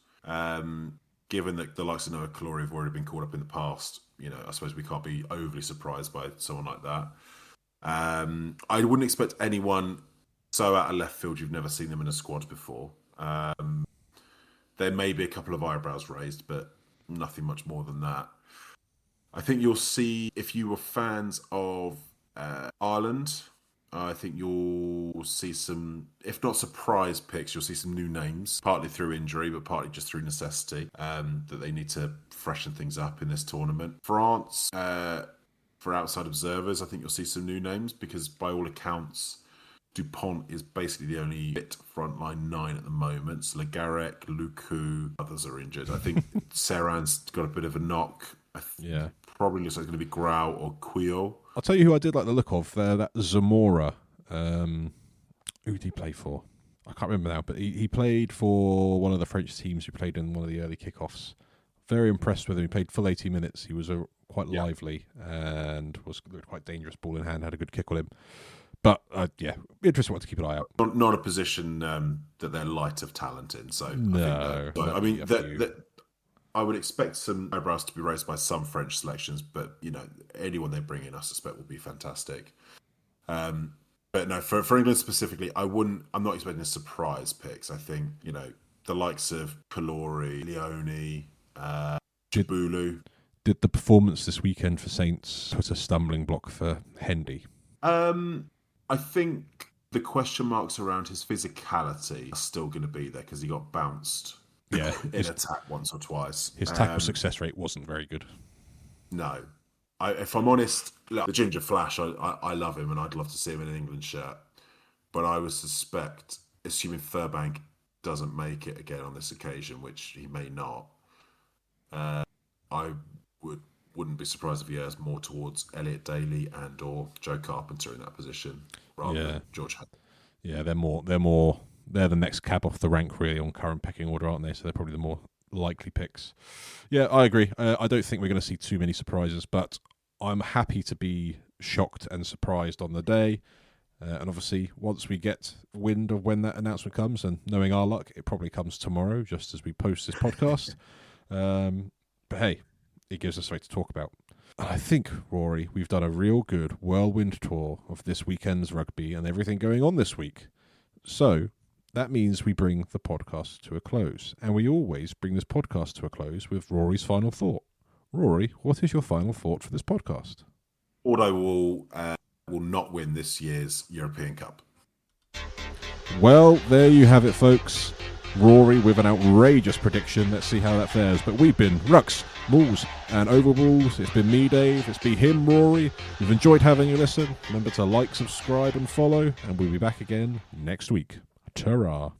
given that the likes of Noah Calori have already been called up in the past. You know, I suppose we can't be overly surprised by someone like that. I wouldn't expect anyone so out of left field you've never seen them in a squad before. There may be a couple of eyebrows raised, but nothing much more than that. I think you'll see, if you were fans of Ireland, I think you'll see some, if not surprise picks, you'll see some new names, partly through injury, but partly just through necessity, that they need to freshen things up in this tournament. France, for outside observers, I think you'll see some new names because by all accounts, Dupont is basically the only fit frontline 9 at the moment. So Legarec, Luku, others are injured. I think Serran's got a bit of a knock. Probably looks like it's going to be Grau or Quio. I'll tell you who I did like the look of. That Zamora. Who did he play for? I can't remember now, but he played for one of the French teams who played in one of the early kickoffs. Very impressed with him. He played full 80 minutes. He was quite lively and was quite dangerous ball in hand, had a good kick on him. But, interesting one to keep an eye out. Not a position that they're light of talent in. So no. I mean, I would expect some eyebrows to be raised by some French selections, but, you know, anyone they bring in, I suspect, will be fantastic. But no, for England specifically, I'm not expecting a surprise picks. I think, you know, the likes of Calori, Leone, Jabulu. Did the performance this weekend for Saints put a stumbling block for Hendy? I think the question marks around his physicality are still going to be there because he got bounced in attack once or twice. His tackle success rate wasn't very good. No. If I'm honest, look, the Ginger Flash, I love him and I'd love to see him in an England shirt. But I would suspect, assuming Furbank doesn't make it again on this occasion, which he may not, I wouldn't be surprised if he has more towards Elliot Daly and or Joe Carpenter in that position rather than George Hunt. Yeah, they're the next cab off the rank really on current pecking order, aren't they? So they're probably the more likely picks. Yeah, I agree. I don't think we're going to see too many surprises, but I'm happy to be shocked and surprised on the day. And obviously, once we get wind of when that announcement comes, and knowing our luck, it probably comes tomorrow, just as we post this podcast. But hey, it gives us something to talk about. And I think, Rory, we've done a real good whirlwind tour of this weekend's rugby and everything going on this week. So that means we bring the podcast to a close. And we always bring this podcast to a close with Rory's final thought. Rory, what is your final thought for this podcast? Bordeaux will not win this year's European Cup. Well, there you have it, folks. Rory with an outrageous prediction. Let's see how that fares. But we've been Rux, Malls and Overballs. It's been me, Dave. It's been him, Rory. We've enjoyed having you listen. Remember to like, subscribe and follow. And we'll be back again next week. Ta-ra.